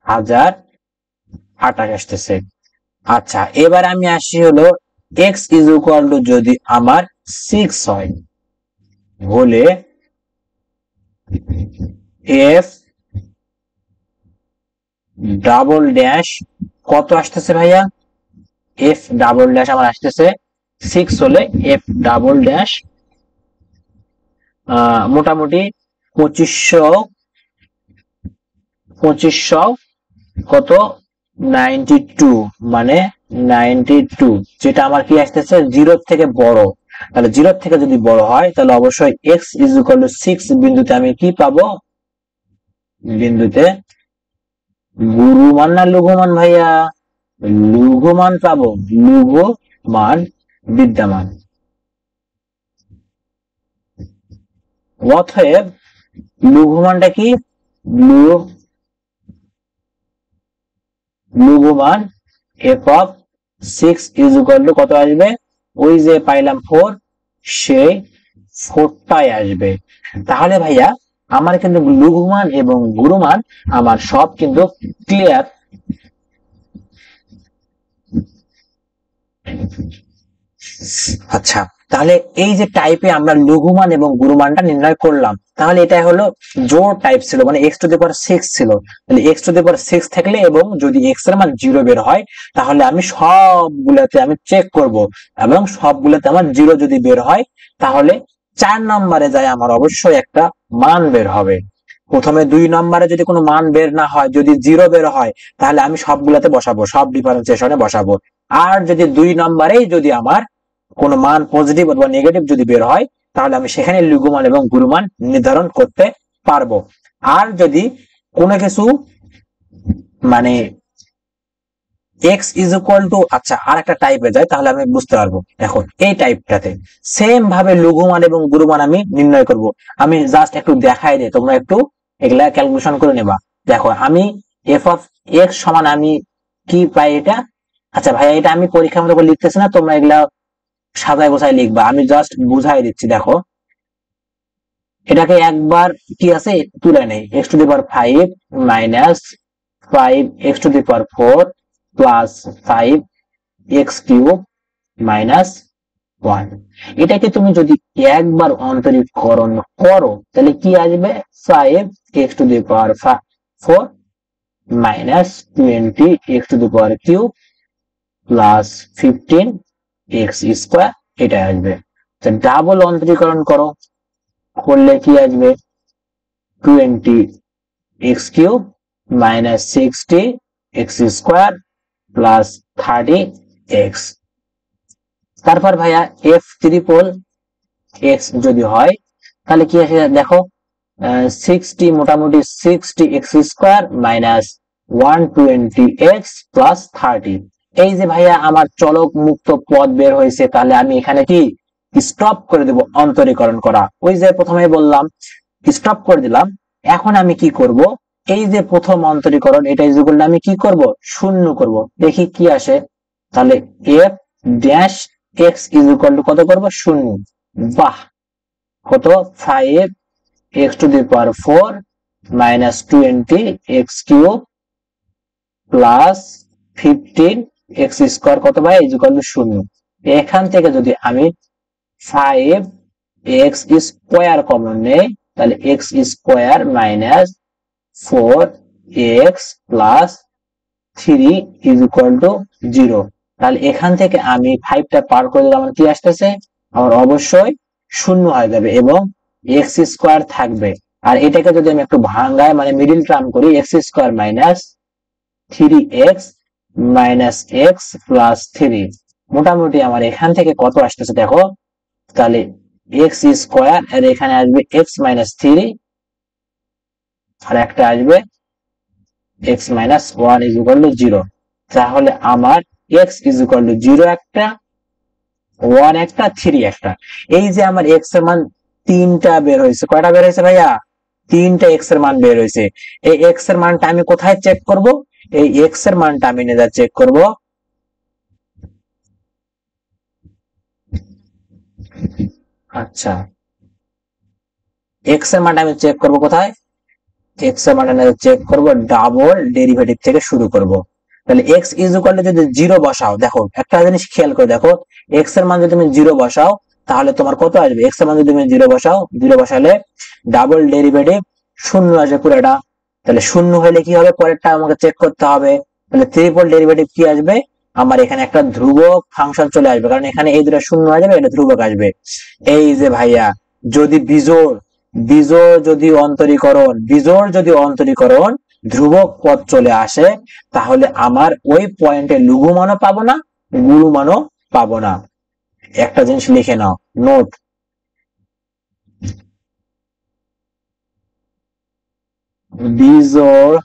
1028 আসতেছে। আচ্ছা এবার আমি আসি হলো এক্স ইজ ইকুয়াল টু যদি আমার 6 হয়, হলে এফ ডাবল ড্যাশ কত আসতেছে ভাইয়া, এফ ডাবল ড্যাশ আমার আসতেছে 6 হলে এফ ডাবল ড্যাশ মোটামুটি 2500 কত 92, মানে 92, যেটা আমার কি আসতেছে 0 থেকে বড়। তাহলে 0 থেকে যদি বড় হয়, তাহলে অবশ্যই এক্স ইজ ইকুয়াল টু 6 বিন্দুতে আমি কি পাবো, বিন্দুতে গুরুমান না লঘুমান ভাইয়া, লঘুমান পাবো, লঘুমান বিদ্যমান। অতএব লঘুমানটা কি, লঘুমান F of 6 is equal to কত আসবে, ওই যে পাইলাম 4, সেই 4টাই আসবে। তাহলে ভাইয়া আমার কিন্তু লঘুমান এবং গুরুমান আমার সব কিন্তু ক্লিয়ার। আচ্ছা তাহলে এই যে টাইপে আমরা লঘুমান এবং গুরুমানটা নির্ণয় করলাম, তাহলে এটা হলো জোড় টাইপ ছিল, মানে এক্স টু দি পাওয়ার 6 ছিল। তাহলে এক্স টু দি পাওয়ার 6 থাকলে এবং যদি এক্স এর মান 0 বের হয়, তাহলে আমি সবগুলাতে আমি চেক করব, এবং সবগুলাতে আমার 0 যদি বের হয়, তাহলে 4 নম্বরে যায় আমার অবশ্যই একটা মান বের হবে। প্রথমে 2 নম্বরে যদি কোনো মান বের না হয়, যদি 0 বের হয়, তাহলে আমি সবগুলাতে বসাবো, সব ডিফারেন্সিয়েশনে বসাবো। আর যদি 2 নম্বরেই যদি আমার কোনো মান পজিটিভ অথবা নেগেটিভ যদি বের হয়, তাহলে আমি সেখানে লঘুমান এবং গুরুমান নির্ধারণ করতে পারবো। আর যদি কোনো কিছু মানে এক্স ইজ ইকুয়াল টু, আচ্ছা আর একটা টাইপে যায়, তাহলে আমি বুঝতে পারবো। এখন এই টাইপটাতে সেম ভাবে লঘুমান এবং গুরুমান আমি নির্ণয় করব। আমি জাস্ট একটু দেখাই দিই, তোমরা একটু এগুলা ক্যালকুলেশন করে নেবা। দেখো আমি এফ অফ এক্স সমান আমি কি পাই, এটা আচ্ছা ভাইয়া, এটা আমি পরীক্ষার মতো করে লিখতেছি না, তোমরা এগুলা সাজায় গোছায় লিখবা, আমি জাস্ট বুঝাই দিচ্ছি। দেখো এটাকে একবার কি আছে তুলে নেই, x to the power 5 minus 5 x⁴ plus 5 x³ minus 1। এটাকে তুমি যদি একবার অন্তরীকরণ করো তাহলে কি আসবে, 5 x⁴ minus 20 x³ plus 15 x², এটা আসবে। ডাবল অন্তরীকরণ করো, করলে কি আসবে, 20 x³ minus 60 x² plus 30 x। তারপর ভাইয়া f⁻x যদি হয় তাহলে কি আসে দেখো, 60 মোটামুটি 60 x² মাইনাস 120 x প্লাস 30। এই যে ভাইয়া আমার চলক মুক্ত পদ বের হয়েছে, তাহলে আমি এখানে কি স্টপ করে দেব অন্তরীকরণ করা। ওই যে প্রথমে বললাম স্টপ করে দিলাম। এখন আমি কি করব, এই যে প্রথম অন্তরীকরণ এটা ইকুয়াল টু আমি কি করব, শূন্য করব, দেখি কি আসে। তাহলে f dash x equal to কত করব, শূন্য। বাহ, কত, 5 x⁴ মাইনাস 20 প্লাস 15 x² কত ভাই, ইকুয়াল টু শূন্য। এখান থেকে যদি আমি 5x² কমন নেই তাহলে x² minus 4x plus 3 equal to 0। তাহলে এখান থেকে আমি 5টা পার করে দিলে আমার কি আসতেছে, আমার অবশ্যই শূন্য হয়ে যাবে এবং x² থাকবে। আর এটাকে যদি আমি একটু ভাঙায় মানে মিডিল টার্ম করি, x² minus 3x minus x plus 3, মোটামুটি আমার এখান থেকে কত আসতেছে দেখো, তাহলে x² আর এখানে আসবে x মাইনাস 3 আর একটা আসবে x মাইনাস 1 ইকুয়াল টু 0। তাহলে আমার x ইকুয়াল টু 0 একটা, 1 একটা, 3 একটা। এই যে আমার x এর মান 3টা বের হয়েছে, কয়টা বের হয়েছে ভাইয়া, 3টা x এর মান বের হয়েছে। এই x এর মানটা আমি কোথায় চেক করব, এই x এর মানটা আমি নিজে চেক করব, আচ্ছা x এর মানটা আমি চেক করব কোথায়, x এর মানটা চেক করব ডাবল ডেরিভেটিভ থেকে শুরু করব। তাহলে x ইকুয়াল টু যদি 0 বসাও, দেখো একটা জিনিস খেয়াল করে দেখো, x এর মান যদি তুমি 0 বসাও তাহলে তোমার কত আসবে, x এর মান যদি তুমি 0 বসাও, 0 বসালে ডাবল ডেরিভেটিভ শূন্য আসবে পুরোটা। তাহলে শূন্য হলে কি হবে, পরেরটা আমাকে চেক করতে হবে। তাহলে ট্রিপল ডেরিভেটিভ কি আসবে, আমার এখানে একটা ধ্রুবক ফাংশন চলে আসবে, কারণ এখানে এই দুটো শূন্য হয়ে যাবে, এটা ধ্রুবক আসবে। এই যে ভাইয়া, যদি বিজোড় যদি অন্তরীকরণ ধ্রুবক পদ চলে আসে তাহলে আমার ওই পয়েন্টে লঘু মানও পাবো না, গুরু মানও পাবো না। একটা জিনিস লিখে নাও, নোট, বিজোড়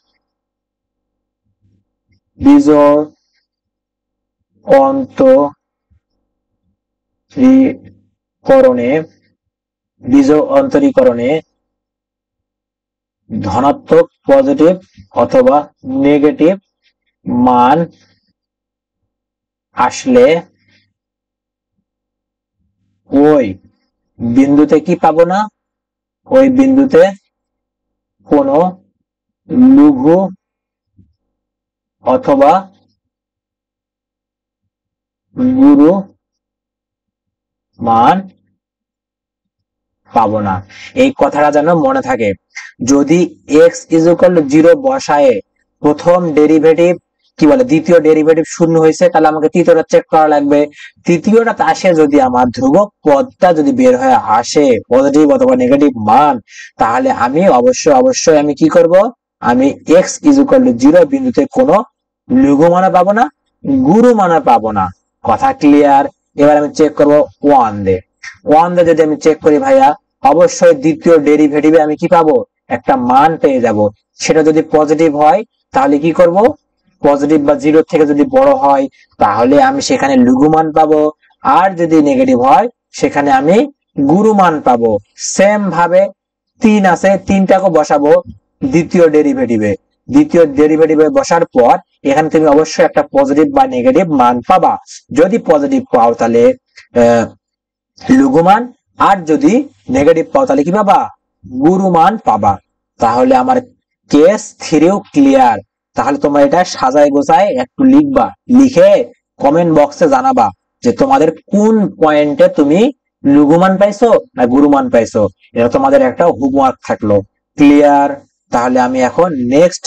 অন্তরীকরণে ধনাত্মক, পজিটিভ অথবা নেগেটিভ মান আসলে ওই বিন্দুতে কি পাবো না, ওই বিন্দুতে কোনো লঘু অথবা গুরু মান পাবো না। এই কথাটা যেন মনে থাকে। যদি x ইকুয়াল টু 0 বসায় প্রথম ডেরিভেটিভ কি বলে, দ্বিতীয় ডেরিভেটিভ শূন্য হয়েছে, তাহলে আমাকে তৃতীয়টা চেক করা লাগবে। তৃতীয়টা আসে যদি আমার ধ্রুবক পদটা যদি বের হয়ে আসে পজিটিভ অথবা নেগেটিভ মান, তাহলে আমি অবশ্যই আমি কি করব, আমি x ইকুয়াল টু 0 বিন্দুতে কোনো লঘু মান পাবো না, গুরু মান পাবো না। কথা ক্লিয়ার? এবার আমি চেক করব 1 দিয়ে। 1 দিয়ে যদি আমি চেক করি ভাইয়া, অবশ্যই দ্বিতীয় ডেরিভেটিভে আমি কি পাবো, একটা মান পেয়ে যাব। সেটা যদি পজিটিভ হয় তাহলে কি করব, পজিটিভ বা 0 থেকে যদি বড় হয় তাহলে আমি সেখানে লঘু মান পাবো, আর যদি নেগেটিভ হয় সেখানে আমি গুরু মান পাবো। সেম ভাবে 3 আছে, 3টাকে বসাবো দ্বিতীয় ডেরিভেটিভে। দ্বিতীয় ডেরিভেটিভে বসার পর এখানে তুমি অবশ্যই একটা পজিটিভ বা নেগেটিভ মান পাবা। যদি পজিটিভ পাও তাহলে লঘু মান, আর যদি নেগেটিভ পাও তাহলে কি পাবা? গুরু মান পাবা। তাহলে আমার কেস 3ও ক্লিয়ার। তাহলে তোমরা এটা সাজায় গোছায় একটু লিখবা, লিখে কমেন্ট বক্সে জানাবা যে তোমাদের কোন পয়েন্টে তুমি লঘু মান পাইছো না গুরু মান পাইছো। এটা তোমাদের একটা হোমওয়ার্ক থাকলো। ক্লিয়ার? তাহলে আমি এখন নেক্সট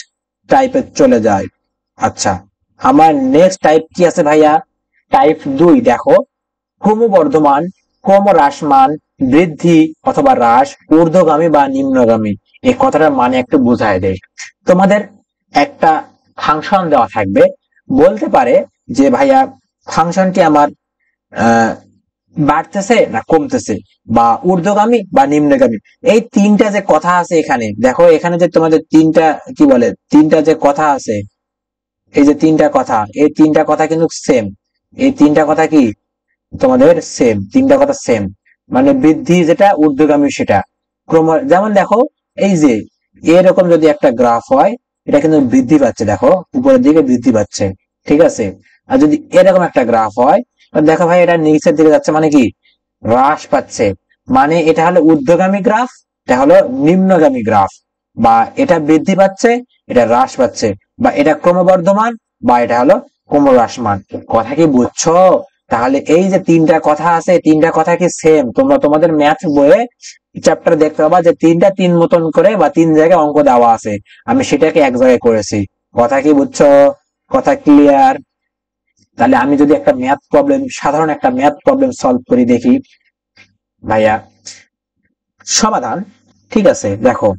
টাইপে চলে যাই। আচ্ছা, আমার নেক্সট টাইপ কি আছে ভাইয়া? টাইপ 2। দেখো, ক্রমবর্ধমান, ক্রমহ্রাসমান, বৃদ্ধি অথবা হ্রাস, ঊর্ধ্বগামী বা নিম্নগামী। এই কথাটার মানে একটু বুঝায় দেয়। তোমাদের একটা ফাংশন দেওয়া থাকবে, বলতে পারে যে ভাইয়া ফাংশনটি আমার বাড়তেছে না কমতেছে, বা ঊর্ধ্বগামী বা নিম্নগামী। এই তিনটা যে কথা আছে এখানে, দেখো এখানে যে তোমাদের তিনটা কি বলে, তিনটা যে কথা আছে, এই যে তিনটা কথা, এই তিনটা কথা কিন্তু সেম। এই তিনটা কথা কি তোমাদের সেম, তিনটা কথা সেম। মানে বৃদ্ধি যেটা, ঊর্ধ্বগামী সেটা, ক্রম। যেমন দেখো, এই যে এরকম যদি একটা গ্রাফ হয়, এটা কিন্তু বৃদ্ধি পাচ্ছে, দেখো উপরের দিকে বৃদ্ধি পাচ্ছে, ঠিক আছে। আর যদি এরকম একটা গ্রাফ হয়, দেখো ভাই এটা নিচের দিকে যাচ্ছে, মানে কি হ্রাস পাচ্ছে। মানে এটা হলো ঊর্ধ্বগামী গ্রাফ, এটা হলো নিম্নগামী গ্রাফ। বা এটা বৃদ্ধি পাচ্ছে, এটা হ্রাস পাচ্ছে। বা এটা ক্রমবর্ধমান, বা এটা হলো ক্রমহ্রাসমান। কথা কি বুঝছো? তাহলে এই যে তিনটা কথা আছে, তিনটা কথা কি সেম? তোমরা তোমাদের ম্যাথ বইয়ে চ্যাপ্টার দেখতে পাবা যে তিনটা তিন মতন করে বা তিন জায়গায় অঙ্ক দেওয়া আছে, আমি সেটাকে এক জায়গায় করেছি। কথা কি বুঝছো? কথা ক্লিয়ার? তাহলে আমি যদি একটা ম্যাথ প্রবলেম, সাধারণ একটা ম্যাথ প্রবলেম সলভ করি, দেখি ভাইয়া। সমাধান, ঠিক আছে, দেখো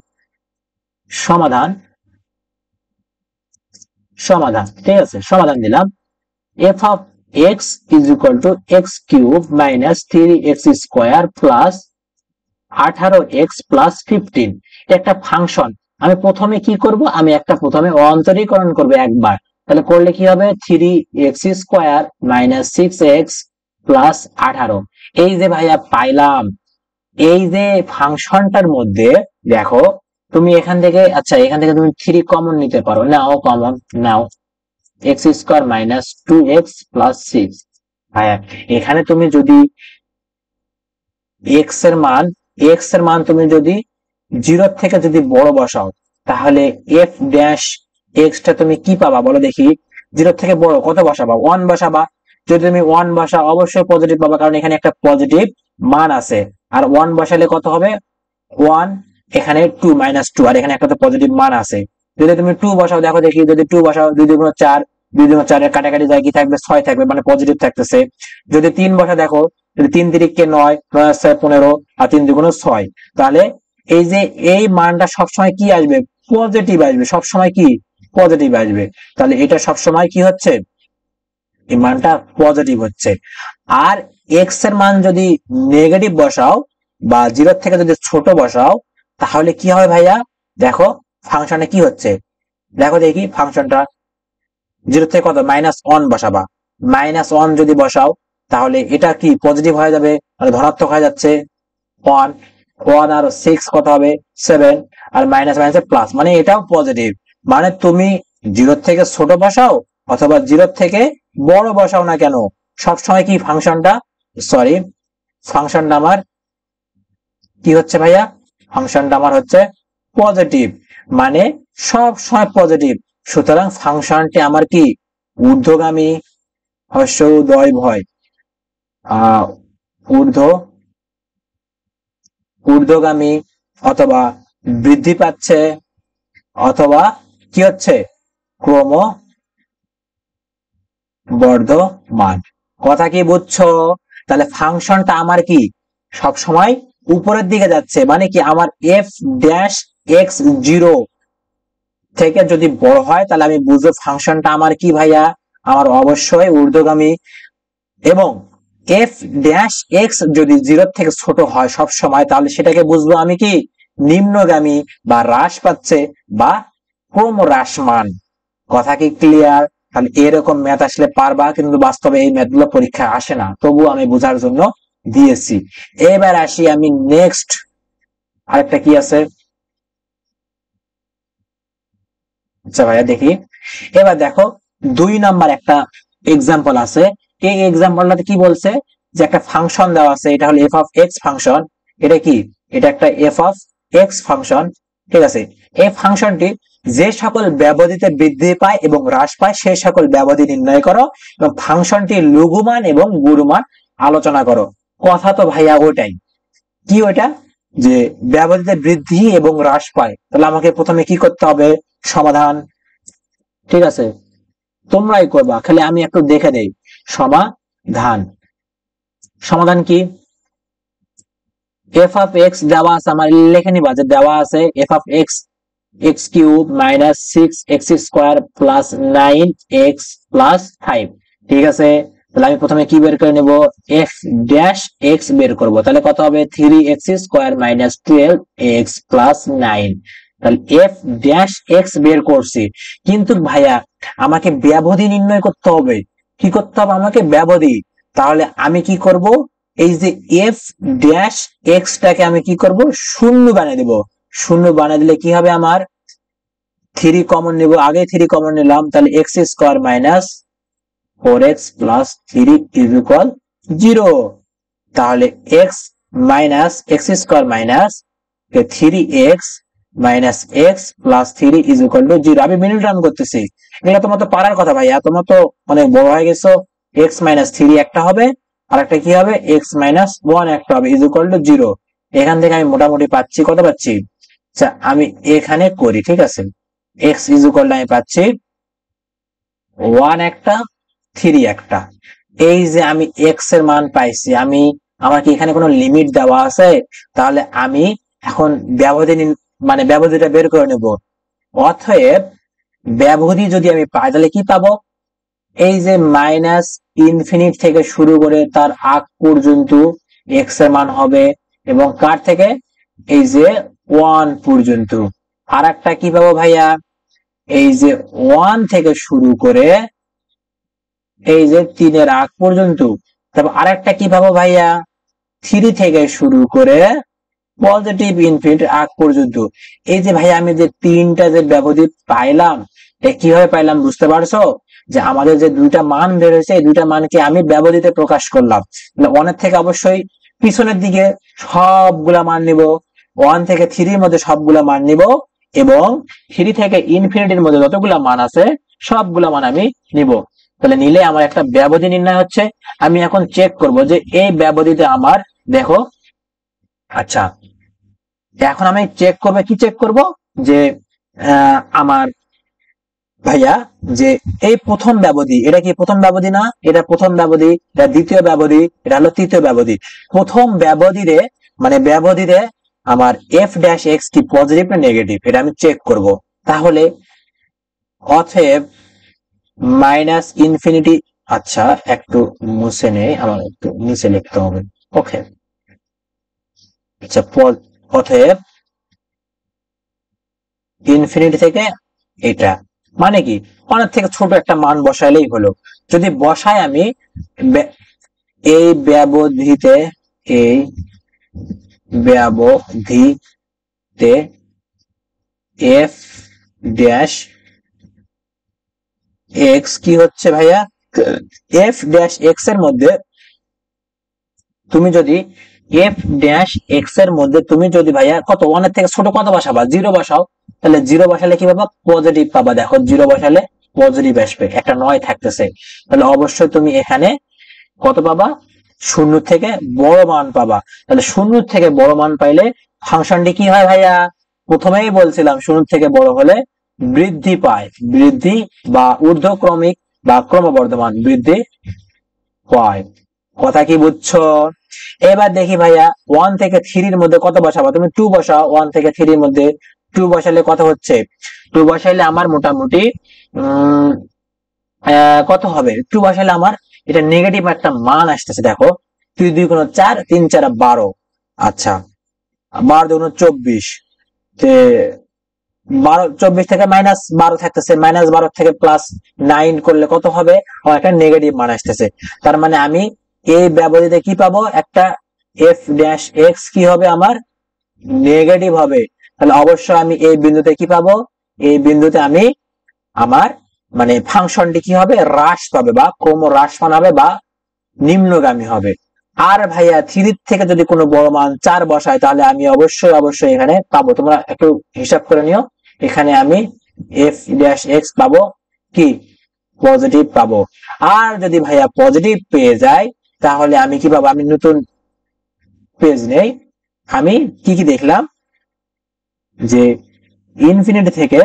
সমাধান, সমাধান ঠিক আছে, সমাধান দিলাম। f of x is equal to x cube minus 3x square plus 18x plus 15। একটা ফাংশন। আমি প্রথমে কি করব? আমি একটা প্রথমে অন্তরীকরণ করব একবার। তাহলে করলে কি হবে? 3x square minus 6x plus 18। এই যে ভাইয়া পাইলাম, এই যে ফাংশনটার মধ্যে দেখো, তুমি এখান থেকে, আচ্ছা এখান থেকে তুমি 3 কমন নিতে পারো, নাও কমন নাও, x square minus 2x plus 6। ভাইয়া এখানে তুমি যদি এক্স এর মান তুমি যদি 0 থেকে যদি বড় বসাও, তাহলে এফ ড্যাশ এক্স টা তুমি কি পাবা বলো দেখি? 0 থেকে বড় কত বসাবা? 1 বসাবা। যদি তুমি 1 বসাও অবশ্যই পজিটিভ পাবা, কারণ এখানে একটা পজিটিভ মান আছে। আর 1 বসালে কত হবে? 1, এখানে 2 মাইনাস 2, আর এখানে একটা তো পজিটিভ মান আছে। যদি তুমি 2 বসাও, দেখো দেখি, যদি 2 বসাও, 2 2 4, 2 2 4 এর কাটাকাটি যায় কি থাকবে? 6 থাকবে, মানে পজিটিভ থাকতেছে। যদি 3 বসা, দেখো যদি 3 তিরিকে 9, 9 6 15, আর 3 2 6, তাহলে এই যে এই মানটা সবসময় কি আসবে? পজিটিভ আসবে, সবসময় কি পজিটিভ আসবে। তাহলে এটা সবসময় কি হচ্ছে? এই মানটা পজিটিভ হচ্ছে। আর এক্স এর মান যদি নেগেটিভ বসাও বা 0 থেকে যদি ছোট বসাও, তাহলে কি হয় ভাইয়া? দেখো ফাংশনে কি হচ্ছে, দেখো দেখি ফাংশনটা। 0 থেকে কত? -1 বসাবা। -1 যদি বসাও, তাহলে এটা কি পজিটিভ হয়ে যাবে, মানে ধনাত্মক হয়ে যাচ্ছে। 1 1 আর 6 কত হবে? 7, আর মাইনাস মাইনাসে প্লাস, মানে এটাও পজিটিভ। মানে তুমি 0 থেকে ছোট বসাও অথবা 0 থেকে বড় বসাও না কেন, সবসময় কি ফাংশনটা, সরি ফাংশনটা আমার কি হচ্ছে ভাইয়া? ফাংশনটা আমার হচ্ছে পজিটিভ, মানে সব সময় পজিটিভ। সুতরাং ফাংশনটি আমার কি ঊর্ধ্বগামী, হর্ষ উদয় ভয়, ঊর্ধ্বগামী, অথবা বৃদ্ধি পাচ্ছে, অথবা কি হচ্ছে? ক্রম বর্ধমান। কথা কি বুঝছো? তাহলে ফাংশনটা আমার কি সব সময় উপরের দিকে যাচ্ছে, মানে কি আমার এফ ড্যাশ এক্স 0 থেকে যদি বড় হয়, তাহলে আমি বুঝবো ফাংশনটা আমার কি ভাইয়া? আমার অবশ্যই ঊর্ধ্বগামী। এবং এফ ড্যাশ এক্স যদি 0 থেকে ছোট হয় সব সময়, তাহলে সেটাকে বুঝবো আমি কি নিম্নগামী, বা হ্রাস পাচ্ছে, বা ক্রমহ্রাসমান। কথা কি ক্লিয়ার? তাহলে এরকম ম্যাথ আসলে পারবা, কিন্তু বাস্তবে এই ম্যাথগুলো পরীক্ষায় আসে না, তবু আমি বোঝার জন্য দিয়েছি। এবার আসি আমি নেক্সট, আরেকটা কি আছে, আচ্ছা ভাইয়া দেখি, এবার দেখো 2 নাম্বার একটা এক্সাম্পল আছে। এই এক্সাম্পলটাতে কি বলছে যে একটা ফাংশন দেওয়া আছে, এটা হলো এফ অফ এক্স ফাংশন। এটা কি, এটা একটা এফ অফ এক্স ফাংশন, ঠিক আছে। এই ফাংশনটি যে সকল ব্যবধিতে বৃদ্ধি পায় এবং হ্রাস পায় সেই সকল ব্যবধি নির্ণয় করো এবং ফাংশনটির লঘুমান এবং গুরুমান আলোচনা করো। কথা তো ভাইয়া ওইটাই, কি ওইটা, যে ব্যবধিতে বৃদ্ধি এবং হ্রাস পায়, তাহলে আমাকে প্রথমে কি করতে হবে, সমাধান, ঠিক আছে, তোমরাই করবা, খালি আমি একটু দেখে দেই। সমাধান, সমাধান কি, এফ অফ এক্স দেওয়া আছে, আমার লিখে নিবা যে দেওয়া আছে F of x x cube minus 6x² plus 9x+5, ঠিক আছে। তাহলে আমি প্রথমে কি বের করে নেব, এফ ড্যাশ এক্স বের করব, তাহলে কত হবে 3x² মাইনাস 12x+9। তাহলে এফ ড্যাশ এক্স বের করছি, কিন্তু ভাইয়া আমাকে ব্যবধি নির্ণয় করতে হবে। কি করতে হবে আমাকে, ব্যবধি। তাহলে আমি কি করব, এই যে এফ ড্যাশ এক্স টাকে আমি কি করব, শূন্য বানিয়ে দেব। শূন্য বানিয়ে দিলে কি হবে, আমার 3 কমন নেব, আগে 3 কমন নিলাম, তাহলে x² মাইনাস 4x+3 = 0। তাহলে x minus x² minus 3x minus x+3 = 0। আমি মিডল টার্ম করতেছি, এগুলো তোমার তো পারার কথা ভাইয়া, তোমার তো অনেক বড় হয়ে গেছো। x মাইনাস 3 একটা হবে, আর একটা কি হবে, x মাইনাস 1 একটা হবে, = 0। এখান থেকে আমি মোটামুটি পাচ্ছি, কত পাচ্ছি, আচ্ছা আমি এখানে করি, ঠিক আছে। x = আমি পাচ্ছি 1 একটা, 3 একটা। এই যে আমি x এর মান পাইছি, আমি, আমার কি এখানে কোনো লিমিট দেওয়া আছে, তাহলে আমি এখন ব্যবধি মানে ব্যবধিটা বের করে নেব। অতএব ব্যবধি যদি আমি পাই তাহলে কি পাবো, এই যে মাইনাস ইনফিনিট থেকে শুরু করে তার আগ পর্যন্ত x এর মান হবে, এবং কার থেকে, এই যে 1 পর্যন্ত। আর একটা কি পাবো ভাইয়া, এই যে 1 থেকে শুরু করে এই যে 3 এর আগ পর্যন্ত। তারপর আরেকটা কি পাবো ভাইয়া, 3 থেকে শুরু করে পজিটিভ ইনফিনিট আগ পর্যন্ত। এই যে ভাইয়া আমি যে তিনটা যে ব্যবধি পাইলাম, কিভাবে পাইলাম বুঝতে পারছো, যে আমাদের যে দুইটা মান বের হয়েছে এই দুইটা মানকে আমি ব্যবধিতে প্রকাশ করলাম। ওয়ানের থেকে অবশ্যই পিছনের দিকে সবগুলা মান নিব, 1 থেকে 3 এর মধ্যে সবগুলা মান নিব, এবং 3 থেকে ইনফিনিটির মধ্যে যতগুলা মান আছে সবগুলা মান আমি নিব। তাহলে নিলে আমার একটা ব্যবধি নির্ণয় হচ্ছে। আমি এখন চেক করব যে এই ব্যবধিতে আমার, দেখো, আচ্ছা এখন আমি চেক করবো, কি চেক করব, যে আমার ভাইয়া যে এই প্রথম ব্যবধি, এটা কি প্রথম ব্যবধি না, এটা প্রথম ব্যবধি, এটা দ্বিতীয় ব্যবধি, এটা হলো তৃতীয় ব্যবধি। প্রথম ব্যবধিতে মানে ব্যবধিতে আমার এফ ড্যাশ এক্স কি পজিটিভ না নেগেটিভ, এটা আমি চেক করব। তাহলে অতএব মাইনাস ইনফিনিটি, আচ্ছা একটু মুছে নেই, আমার একটু নিচে লিখতে হবে, ওকে। আচ্ছা অতএব ইনফিনিটি থেকে এটা, মানে কি, অনেক থেকে ছোট একটা মান বসাইলেই হলো। যদি বসাই আমি এই ব্যবধিতে, এই ব্যবধিতে এফ ড্যাশ এক্স কি হচ্ছে ভাইয়া, এফ ড্যাশ এক্স এর মধ্যে তুমি যদি এফ ড্যাশ এক্স এর মধ্যে তুমি যদি ভাইয়া কত, ওয়ানের থেকে ছোট কত বসাবা, 0 বসাও, তাহলে 0 বসালে কি পাবা, পজিটিভ পাবা। দেখো 0 বসালে পজিটিভ আসবে, একটা 9 থাকতেছে, তাহলে অবশ্যই তুমি এখানে কত পাবা, 0 থেকে বড় মান পাবা। তাহলে 0 থেকে বড় মান পাইলে ফাংশনটি কি হয় ভাইয়া, প্রথমেই বলছিলাম 0 থেকে বড় হলে বৃদ্ধি পায়, বৃদ্ধি বা ঊর্ধ্বক্রমিক বা ক্রমবর্ধমান বৃদ্ধি পায়। কথা কি বুঝছো? এবার দেখি ভাইয়া 1 থেকে 3 এর মধ্যে কত বসাবো, তুমি 2 বসাও। 1 থেকে 3 এর মধ্যে 2 বসালে কত হচ্ছে, 2 বসাইলে আমার মোটামুটি কত হবে, 2 বসাইলে আমার এটা নেগেটিভ একটা মান আসতেছে। দেখো 2 2 গুণ 4, 3 4 12, আচ্ছা 12 2 গুণ 24, 12 24 থেকে মাইনাস 12 থাকতেছে, মাইনাস 12 থেকে প্লাস 9 করলে কত হবে, একটা নেগেটিভ মান আসতেছে। তার মানে আমি এই ব্যবধিতে কি পাবো, একটা এফ ড্যাশ এক্স কি হবে আমার নেগেটিভ হবে। তাহলে অবশ্যই আমি এই বিন্দুতে কি পাবো, এই বিন্দুতে আমি আমার মানে ফাংশনটি কি হবে, হ্রাস পাবে বা ক্রম হ্রাসমান হবে বা নিম্নগামী হবে। আর ভাইয়া 3 থেকে যদি কোনো বড় মান 4 বসায় তাহলে আমি অবশ্যই এখানে পাবো, তোমরা একটু হিসাব করে নিও, এখানে আমি এফ ড্যাশ এক্স পাবো কি, পজিটিভ পাবো। আর যদি ভাইয়া পজিটিভ পেয়ে যায় তাহলে আমি কি পাবো, আমি নতুন পেজ নেই, আমি কি দেখলাম যে ইনফিনিটি থেকে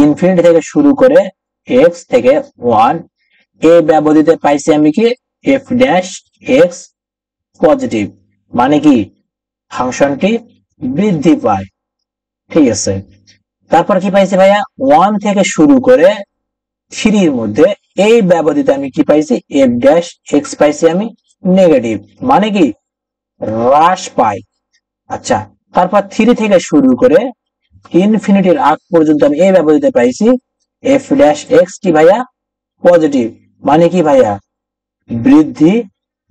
ইনফিনিটি থেকে শুরু করে এক্স থেকে 1 এ ব্যবধিতে পাইছি আমি কি এফ ড্যাশ এক্স পজিটিভ, মানে কি ফাংশনটি বৃদ্ধি পায়। ঠিক আছে, তারপর কি পাইছি ভাইয়া 1 থেকে শুরু করে 3 এর মধ্যে এই ব্যবধিতে আমি কি পাইছি এফ ড্যাশ এক্স পাইছি আমি নেগেটিভ, মানে কি হ্রাস পায়। আচ্ছা, তারপর 3 থেকে শুরু করে ইনফিনিটির আগ পর্যন্ত আমি এই ব্যবধিতে পাইছি এফ ড্যাশ এক্স কি ভাইয়া পজিটিভ, মানে কি ভাইয়া বৃদ্ধি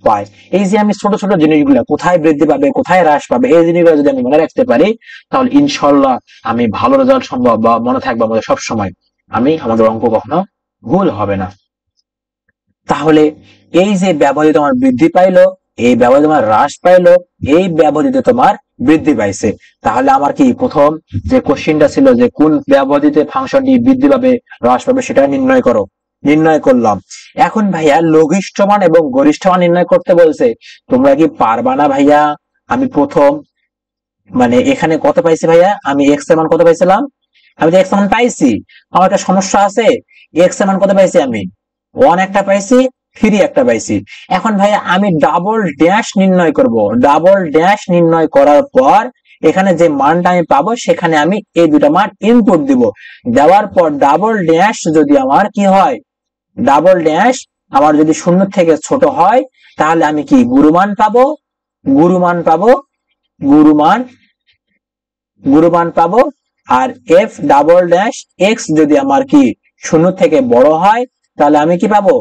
পায়। এই যে আমি ছোট ছোট জিনিসগুলো কোথায় বৃদ্ধি পাবে কোথায় হ্রাস পাবে এই জিনিসগুলো যদি আমি মনে রাখতে পারি তাহলে ইনশাল্লাহ আমি ভালো রেজাল্ট সম্ভব বা মনে থাকবে আমাদের সব সময়, আমাদের অঙ্ক কখনো ভুল হবে না। তাহলে এই যে ব্যবধানে তোমার বৃদ্ধি পাইলো, এই ব্যবধানে তোমার হ্রাস পাইলো, এই ব্যবধিতে তোমার বৃদ্ধি পাইছে, তাহলে আমার কি প্রথম যে কোশ্চেনটা ছিল যে কোন ব্যবধিতে ফাংশনটি বৃদ্ধি পাবে হ্রাস পাবে সেটা নির্ণয় করো, নির্ণয় করলাম। এখন ভাইয়া লঘিষ্ঠ মান এবং গরিষ্ঠ মান নির্ণয় করতে বলছে, তোমরা কি পারবা না ভাইয়া? আমি প্রথম মানে এখানে কত পাইছি ভাইয়া, আমি এক্স এর মান কত পাইছিলাম, আমি তো এক্স এর মান পাইছি, আমার একটা সমস্যা আছে, এক্স এর মান কত পাইছি আমি 1 একটা পাইছি, 3 একটা পাইছি। এখন ভাইয়া আমি ডাবল ড্যাশ নির্ণয় করব, ডাবল ড্যাশ নির্ণয় করার পর এখানে যে মানটা আমি পাবো সেখানে আমি এই দুটা মান ইনপুট দিব, দেওয়ার পর ডাবল ড্যাশ যদি আমার কি হয়, ডাবল ড্যাশ আমার যদি 0 থেকে ছোট হয় তাহলে আমি কি গুরুমান পাবো, গুরুমান পাবো, গুরুমান গুরুমান পাবো। আর এফ ডাবল ড্যাশ এক্স যদি আমার কি 0 থেকে বড় হয় তাহলে আমি কি পাবো,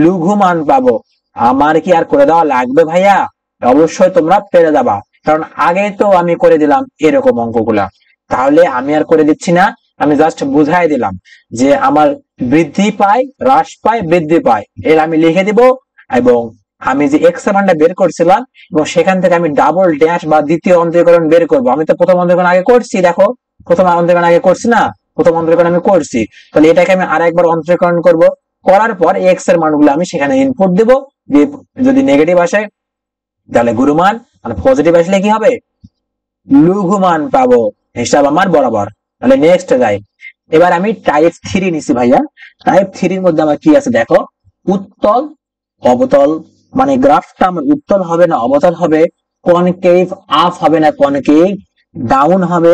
লঘুমান পাবো। আমার কি আর করে দেওয়া লাগবে ভাইয়া? অবশ্যই তোমরা পেরে যাবা, কারণ আগে তো আমি করে দিলাম এরকম অঙ্কগুলা, তাহলে আমি আর করে দিচ্ছি না, আমি জাস্ট বুঝাই দিলাম যে আমার বৃদ্ধি পায় হ্রাস পায় বৃদ্ধি পায় এর আমি লিখে দিব, এবং আমি যে এক্স এর মানটা বের করছিলাম এবং সেখান থেকে আমি ডাবল ড্যাশ বা দ্বিতীয় অন্তরীকরণ বের করব। আমি তো প্রথম অন্তরীকরণ আগে করছি, দেখো প্রথম অন্তরীকরণ আগে করছি না, প্রথম অন্তরীকরণ আমি করছি, তাহলে এটাকে আমি আরেকবার অন্তরীকরণ করব, করার পর এক্স এর মানগুলো আমি সেখানে ইনপুট দেব, যদি নেগেটিভ আসে তাহলে গুরুমান, মানে পজিটিভ আসলে কি হবে লঘুমান পাবো, হিসাব আমার বরাবর। তাহলে নেক্সট যাই, এবার আমি টাইপ 3 নিছি ভাইয়া। টাইপ 3 এর মধ্যে আমার কি আছে দেখো, উত্তল অবতল, মানে গ্রাফটা আমার উত্তল হবে না অবতল হবে, কনকেভ আপ হবে না কনকেভ ডাউন হবে,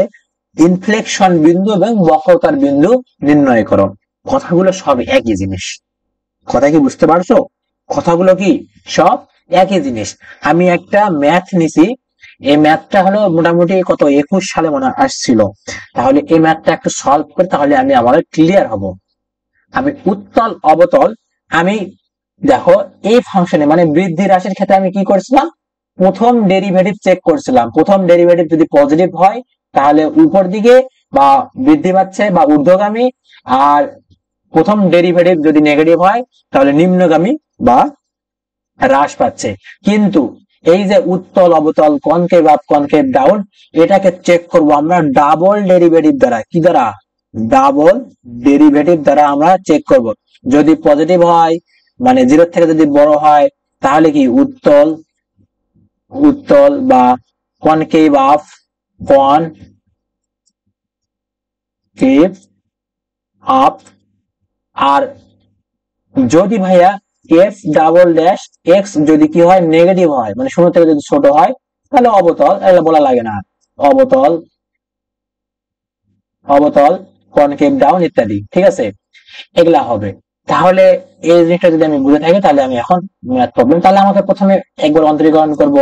ইনফ্লেকশন বিন্দু এবং বক্রতার বিন্দু নির্ণয় করো। কথাগুলো সব একই জিনিস, কথা কি বুঝতে পারছো? কথাগুলো কি সব একই জিনিস। আমি একটা ম্যাথ নিছি, এই ম্যাথটা হলো মোটামুটি কত 21 সালে মনে আসছিল, তাহলে এই ম্যাথটা একটু সলভ করে তাহলে আমি আমার ক্লিয়ার হব। আমি উত্তল অবতল, আমি দেখো এই ফাংশনে মানে বৃদ্ধি হ্রাসের ক্ষেত্রে আমি কি করছিলাম, প্রথম ডেরিভেটিভ চেক করছিলাম, প্রথম ডেরিভেটিভ যদি পজিটিভ হয় তাহলে উপর দিকে বা বৃদ্ধি পাচ্ছে বা ঊর্ধ্বগামী, আর প্রথম ডেরিভেটিভ যদি নেগেটিভ হয় তাহলে নিম্নগামী বা হ্রাস পাচ্ছে। কিন্তু এই যে উত্তল অবতল কনকেভ আপ কনকেভ ডাউন, এটাকে চেক করব আমরা ডাবল ডেরিভেটিভ দ্বারা, কি দ্বারা, ডাবল ডেরিভেটিভ দ্বারা আমরা চেক করব। যদি পজিটিভ হয় মানে 0 থেকে যদি বড় হয় তাহলে কি উত্তল, উত্তল বা কনকেভ আপ কনকেভ আপ, আর যদি ভাইয়া এফ ডাবল ড্যাশ এক্স যদি কি হয় নেগেটিভ হয় মানে 0 থেকে যদি ছোট হয় তাহলে অবতল, এটা বলা লাগে না, অবতল, অবতল কনকেভ ডাউন ইত্যাদি, ঠিক আছে এগুলা হবে। তাহলে এই জিনিসটা যদি আমি বুঝে থাকি তাহলে আমি এখন ম্যাথ প্রবলেম, তাহলে আমাকে প্রথমে একবার অন্তরীকরণ করব,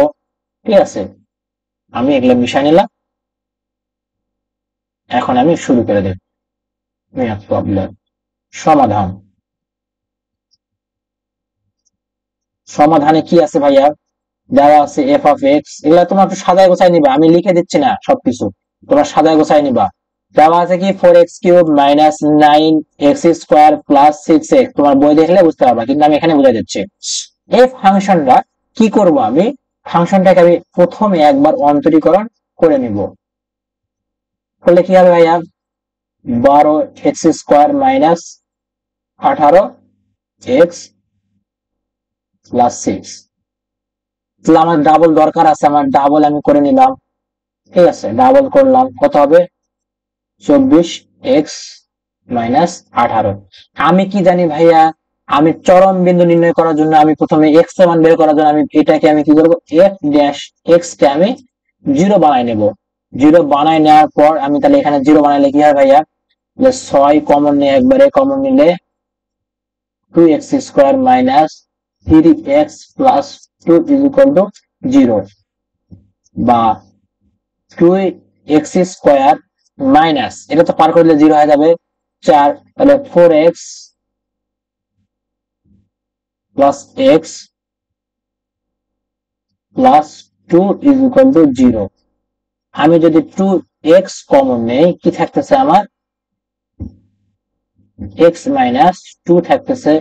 ঠিক আছে আমি এগুলা মিশাই নিলাম, এখন আমি শুরু করে দেব ম্যাথ প্রবলেম সমাধান। সমাধানে কি আছে ভাইয়া, দেওয়া আছে এফ অফ এক্স, এগুলা তোমরা একটু সাজায় গোছায় নিবা, আমি লিখে দিচ্ছি না সবকিছু, তোমরা সাজায় গোছায় নিবা। দেওয়া আছে কি 4x³ minus 9x² plus 6x। তোমার বই দেখলে বুঝতে পারবা, কিন্তু আমি এখানে বুঝাই দিচ্ছি। এই ফাংশনটা কি করব, আমি ফাংশনটাকে আমি প্রথমে একবার অন্তরীকরণ করে নিব। করলে কি হবে ভাইয়া, 12x² মাইনাস 18x প্লাস 6। তাহলে আমার ডাবল দরকার আছে, আমার ডাবল আমি করে নিলাম। ঠিক আছে, ডাবল করলাম, কত হবে 24x মাইনাস 18। আমি কি জানি ভাইয়া, আমি চরম বিন্দু নির্ণয় করার জন্য আমি প্রথমে x এর মান বের করার জন্য আমি এটাকে আমি কি করব, f ড্যাশ x কে আমি 0 বানাই নেব। 0 বানাই নেওয়ার পর আমি তাহলে এখানে 0 বানাইলে কি হয় ভাইয়া, 6 কমন নিয়ে একবারে কমন নিলে 2x² minus 3x plus 2 is equal two 0, বা 2x² মাইনাস, এটা তো পার করলে 0 হয়ে যাবে 4, তাহলে 4x plus x plus 2 is equal two 0। আমি যদি 2x কমন নেই, কি থাকতেছে আমার, x মাইনাস 2 থাকতেছে,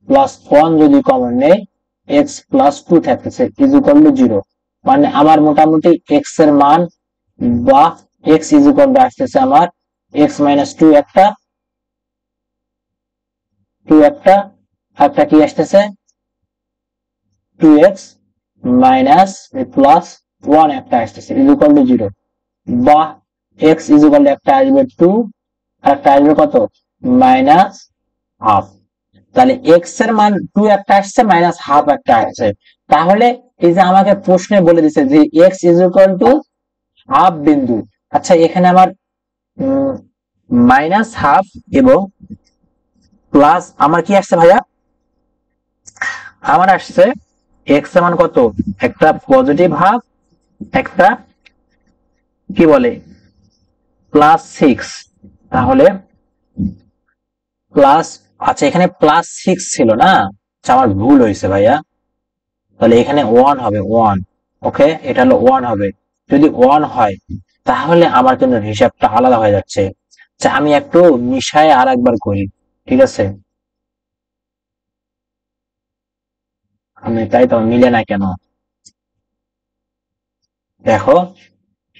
প্লাস 1 যদি কমন নেই, x প্লাস 2 থাকতেছে ইজ ইকুয়াল টু 0। মানে আমার মোটামুটি x এর মান বা x ইজ ইকুয়াল টু আসতেছে আমার x মাইনাস 2 একটা, 2 একটা, একটা কি আসতেছে 2x মাইনাস প্লাস 1 একটা আসতেছে ইজ ইকুয়াল টু 0, বা x ইজ ইকুয়াল টু একটা আসবে 2 আর একটা আসবে কত মাইনাস হাফ। তাহলে x এর মান 2 একটা আসছে, মাইনাস হাফ একটা আসছে। তাহলে এই যে আমাকে প্রশ্নে বলে দিছে যে x is equal to half বিন্দু। আচ্ছা, এখানে আমার মাইনাস হাফ এবং প্লাস আমার কি আসছে ভাইয়া, আমার আসছে x এর মান কত, একটা পজিটিভ হাফ, একটা কি বলে প্লাস 6। তাহলে প্লাস, আচ্ছা এখানে প্লাস 6 ছিল না, আচ্ছা আমার ভুল হয়েছে ভাইয়া, তাহলে এখানে 1 হবে 1। ওকে, এটা হলো 1 হবে। যদি 1 হয় তাহলে আমার কিন্তু হিসাবটা আলাদা হয়ে যাচ্ছে। আচ্ছা আমি একটু মিশায় আর একবার করি, ঠিক আছে, আমি তাই তো মিলে না কেন, দেখো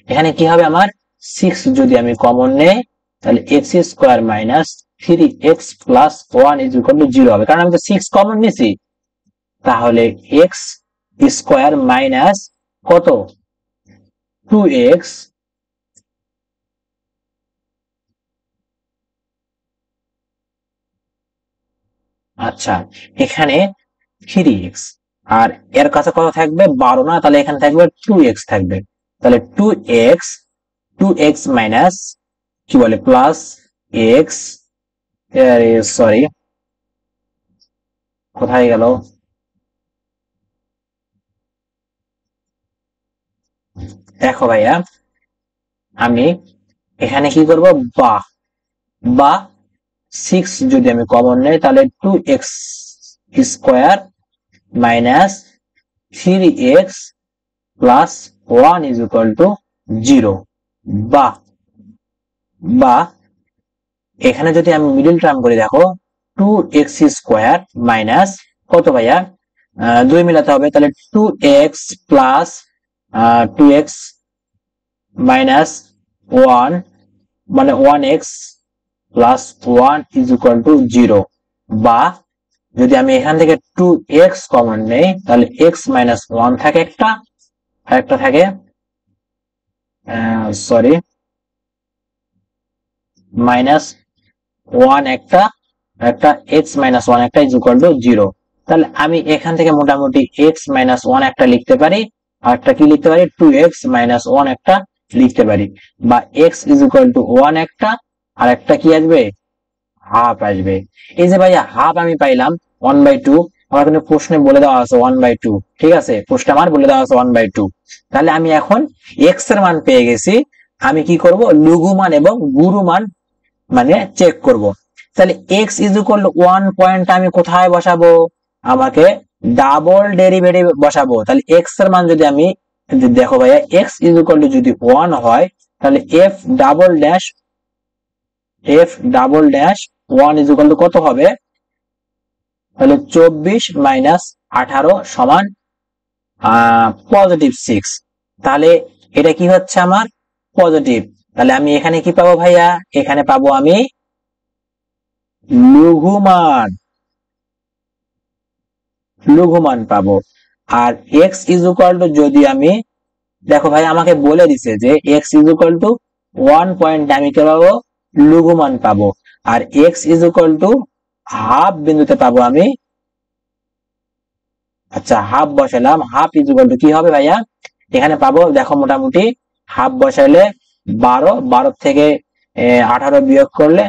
এখানে কি হবে আমার 6 যদি আমি কমন নেই, তাহলে x² minus 3x plus 1 is equal two 0 হবে, কারণ আমি তো 6 কমন নিছি। তাহলে x² মাইনাস কত 2x আচ্ছা এখানে 3x, আর এর কাছে কত থাকবে 12 না, তাহলে এখানে থাকবে 2x থাকবে। তাহলে 2x মাইনাস কি বলে প্লাস x, সরি কোথায় গেল, দেখো ভাইয়া আমি এখানে কি করব, বা বা 6 যদি আমি কমন নেই, তাহলে 2x² minus 3x plus 1 is equal two 0, বা বা এখানে যদি আমি মিডল টার্ম করি, দেখো 2x² মাইনাস কত ভাইয়া, 2 মিলাতে হবে, তাহলে 2x প্লাস 2x মাইনাস 1 মানে 1x plus 1 is equal two 0, বা যদি আমি এখান থেকে 2x কমন নেই, তাহলে x মাইনাস 1 থাকে একটা, আর একটা থাকে সরি মাইনাস 1 একটা, একটা x মাইনাস 1 একটা ইজ ইকুয়াল টু 0। তাহলে আমি এখান থেকে মোটামুটি x মাইনাস 1 একটা লিখতে পারি, আর একটা কি লিখতে পারি 2x মাইনাস 1 একটা লিখতে পারি, বা x ইজ ইকুয়াল টু 1 একটা, আর একটা কি আসবে হাফ আসবে। এই যে ভাইয়া হাফ আমি পাইলাম 1/2, আমার কিন্তু প্রশ্নে বলে দেওয়া আছে 1/2, ঠিক আছে, প্রশ্নে আমার বলে দেওয়া আছে 1/2। তাহলে আমি এখন x এর মান পেয়ে গেছি, আমি কি করব লঘু মান এবং গুরু মান মানে চেক করব। তাহলে x is equal to 1 point আমি কোথায় বসাবো, আমাকে ডাবল ডেরিভেটিভ বসাবো। তাহলে x এর মান যদি আমি দেখো ভাইয়া x ইজ ইকুয়াল টু যদি 1 হয়, তাহলে f double dash F double dash 1 is equal to কত হবে, তাহলে 24 মাইনাস 18 সমান +6। তাহলে এটা কি হচ্ছে আমার পজিটিভ। তাহলে আমি এখানে কি পাবো ভাইয়া, এখানে পাবো আমি লঘুমান পাবো। আর এক্স ইজ ইকুয়াল টু যদি আমি, দেখো ভাই আমাকে বলে দিছে যে x is equal to 1 point আমি কে পাবো, লঘুমান পাবো। আর x is equal to half বিন্দুতে পাবো আমি, আচ্ছা হাফ বসালাম, হাফ ইজ ইকুয়াল টু কি হবে ভাইয়া, এখানে পাবো দেখো মোটামুটি হাফ বসাইলে 12 থেকে 18 বিয়োগ করলে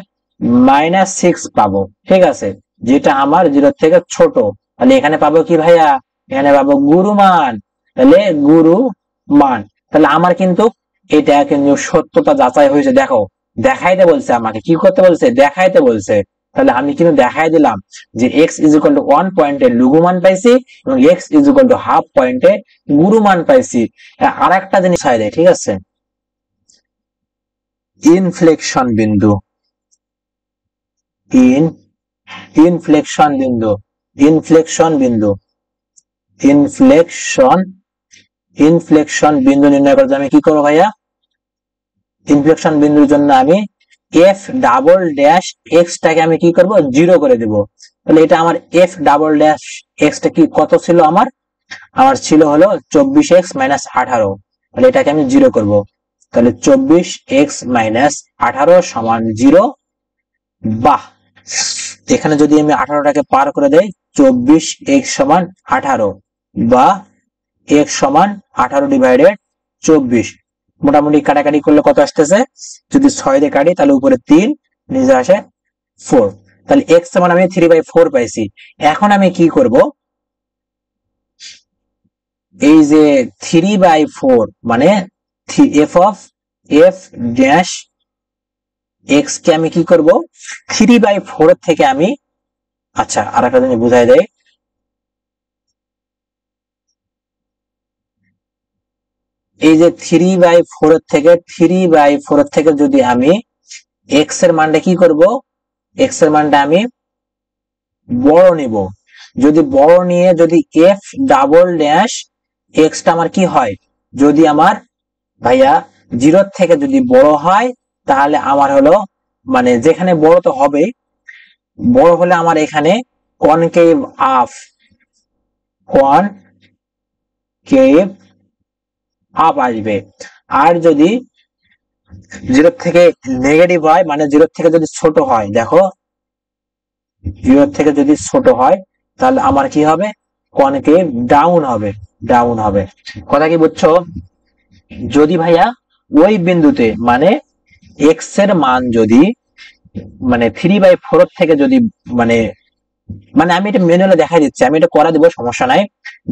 -6 পাবো, ঠিক আছে, যেটা আমার 0 থেকে ছোট। তাহলে এখানে পাবো কি ভাইয়া, এখানে পাবো গুরুমান। তাহলে গুরুমান, তাহলে আমার কিন্তু এটা কিন্তু সত্যতা যাচাই হয়েছে। দেখো দেখাইতে বলছে, আমাকে কি করতে বলছে, দেখাইতে বলছে। তাহলে আমি কিন্তু দেখাই দিলাম যে এক্স ইজ ইকুয়াল টু 1 পয়েন্টে লঘুমান পাইছি এবং x is equal to half পয়েন্টে গুরুমান পাইছি। আর একটা জিনিস হয় দেয়, ঠিক আছে, ইনফ্লেকশন বিন্দু, ইনফ্লেকশন বিন্দু, ইনফ্লেকশন বিন্দু, ইনফ্লেকশন বিন্দু নির্ণয় করতে আমি কি করবো ভাইয়া, ইনফ্লেকশন বিন্দুর জন্য আমি এফ ডাবল ড্যাশ এক্স টাকে আমি কি করব, 0 করে দেব। তাহলে এটা আমার এফ ডাবল ড্যাশ এক্স টা কি কত ছিল, আমার ছিল হলো 24x মাইনাস 18। তাহলে এটাকে আমি 0 করব। তাহলে 24x মাইনাস 18 সমান 0। বাহ, এখানে যদি আমি 18টাকে পার করে দেই, 24x সমান 18 বা x সমান 18 ডিভাইডেড 24, মোটামুটি কাটাকাটি করলে কত আসতেছে, যদি 6 দিয়ে কাটি তাহলে উপরে 3 নিচে আসে 4। তাহলে x সমান আমি 3/4 পাইছি। এখন আমি কি করব, এই যে 3/4 মানে f ড্যাশ x কে আমি কি করব, 3/4 থেকে আমি, আচ্ছা আর একটা জিনিস বুঝাই দেয়, এই যে 3/4 থেকে যদি আমি x এর মানটা কি করব, x এর মানটা আমি বড় নিব। যদি বড় নিয়ে যদি f ডাবল ড্যাশ x টা আমার কি হয়, যদি আমার ভাইয়া 0 থেকে যদি বড় হয় তাহলে আমার হলো, মানে যেখানে বড় তো হবে, বড় হলে আমার এখানে কনকেভ আপ, কনকেভ আপ আসবে। আর যদি 0 থেকে নেগেটিভ হয়, মানে 0 থেকে যদি ছোট হয়, দেখো 0 থেকে যদি ছোট হয় তাহলে আমার কি হবে, কনকেভ ডাউন হবে, ডাউন হবে। কথা কি বুঝছো? যদি ভাইয়া ওই বিন্দুতে মানে এক্স এর মান যদি মানে 3/4 থেকে যদি মানে মানে আমি এটা ম্যানুয়ালি দেখাই দিচ্ছি, আমি এটা করা দিব, সমস্যা নাই।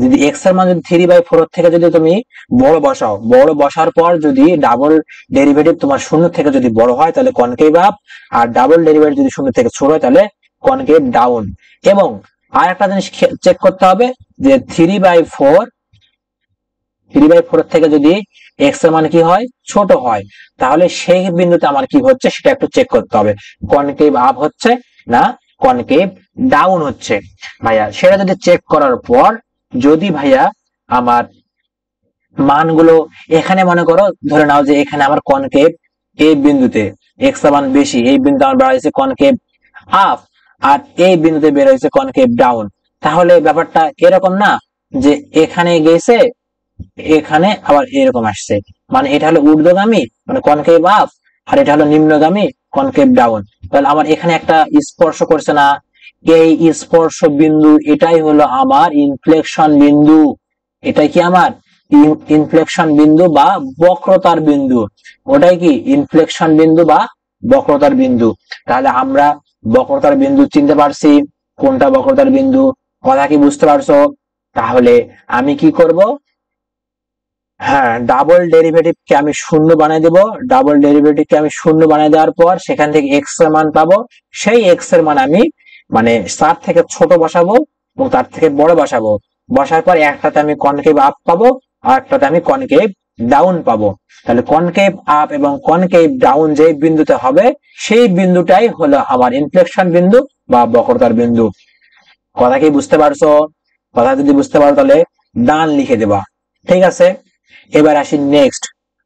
যদি এক্স এর মান যদি 3/4 থেকে যদি তুমি বড় বসাও, বড় বসার পর যদি ডাবল ডেরিভেটিভ তোমার 0 থেকে যদি বড় হয় তাহলে কনকেভ আপ, আর ডাবল ডেরিভেটিভ যদি 0 থেকে ছোট হয় তাহলে কনকেভ ডাউন। এবং আর একটা জিনিস চেক করতে হবে যে 3/4 থেকে যদি এক্স এর মান কি হয়, ছোট হয়, তাহলে সেই বিন্দুতে আমার কি হচ্ছে সেটা একটু চেক করতে হবে, কনকেভ আপ হচ্ছে না কনকেভ ডাউন হচ্ছে। ভাইয়া সেটা যদি চেক করার পর যদি ভাইয়া আমার মানগুলো এখানে মনে করো ধরে নাও যে এখানে আমার কনকেভ এই বিন্দুতে এক্স এর মান বেশি, এই বিন্দু আমার বের হয়েছে কনকেভ আপ, আর এই বিন্দুতে বের হয়েছে কনকেভ ডাউন, তাহলে ব্যাপারটা এরকম না যে এখানে গেছে এখানে আবার এরকম আসছে, মানে এটা হলো ঊর্ধ্বগামী মানে কনকেভ আপ, আর এটা হলো নিম্নগামী কনকেভ ডাউন। তাহলে আমার এখানে একটা স্পর্শ করছে না, এই স্পর্শ বিন্দু এটাই হলো আমার ইনফ্লেকশন বিন্দু, এটাই কি আমার ইনফ্লেকশন বিন্দু বা বক্রতার বিন্দু, ওটাই কি ইনফ্লেকশন বিন্দু বা বক্রতার বিন্দু। তাহলে আমরা বক্রতার বিন্দু চিনতে পারছি, কোনটা বক্রতার বিন্দু, কথা কি বুঝতে পারছো? তাহলে আমি কি করব, হ্যাঁ ডাবল ডেরিভেটিভ কে আমি 0 বানিয়ে দেব, ডাবল ডেরিভেটিভ কে আমি 0 বানিয়ে দেওয়ার পর সেখান থেকে এক্স এর মান পাবো, সেই এক্স এর মান আমি মানে তার থেকে ছোট বসাবো এবং তার থেকে বড় বসাবো, বসার পর একটাতে আমি কনকেভ আপ পাবো আর একটাতে আমি কনকেভ ডাউন পাবো। তাহলে কনকেভ আপ এবং কনকেভ ডাউন যে বিন্দুতে হবে সেই বিন্দুটাই হলো আমার ইনফ্লেকশন বিন্দু বা বক্রতার বিন্দু। কথা কি বুঝতে পারছো? কথা যদি বুঝতে পারো তাহলে ডান লিখে দেবা, ঠিক আছে। এবার আসি নেক্সট।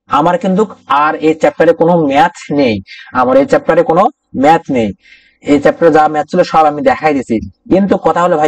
আমার কিন্তু আর এই চ্যাপ্টারে কোনো ম্যাথ নেই, আমার এই চ্যাপ্টারে কোনো ম্যাথ নেই। এই চ্যাপ্টারে যা ম্যাথ ছিল সব আমি দেখাই দিছি, কিন্তু কথা হলো ভাই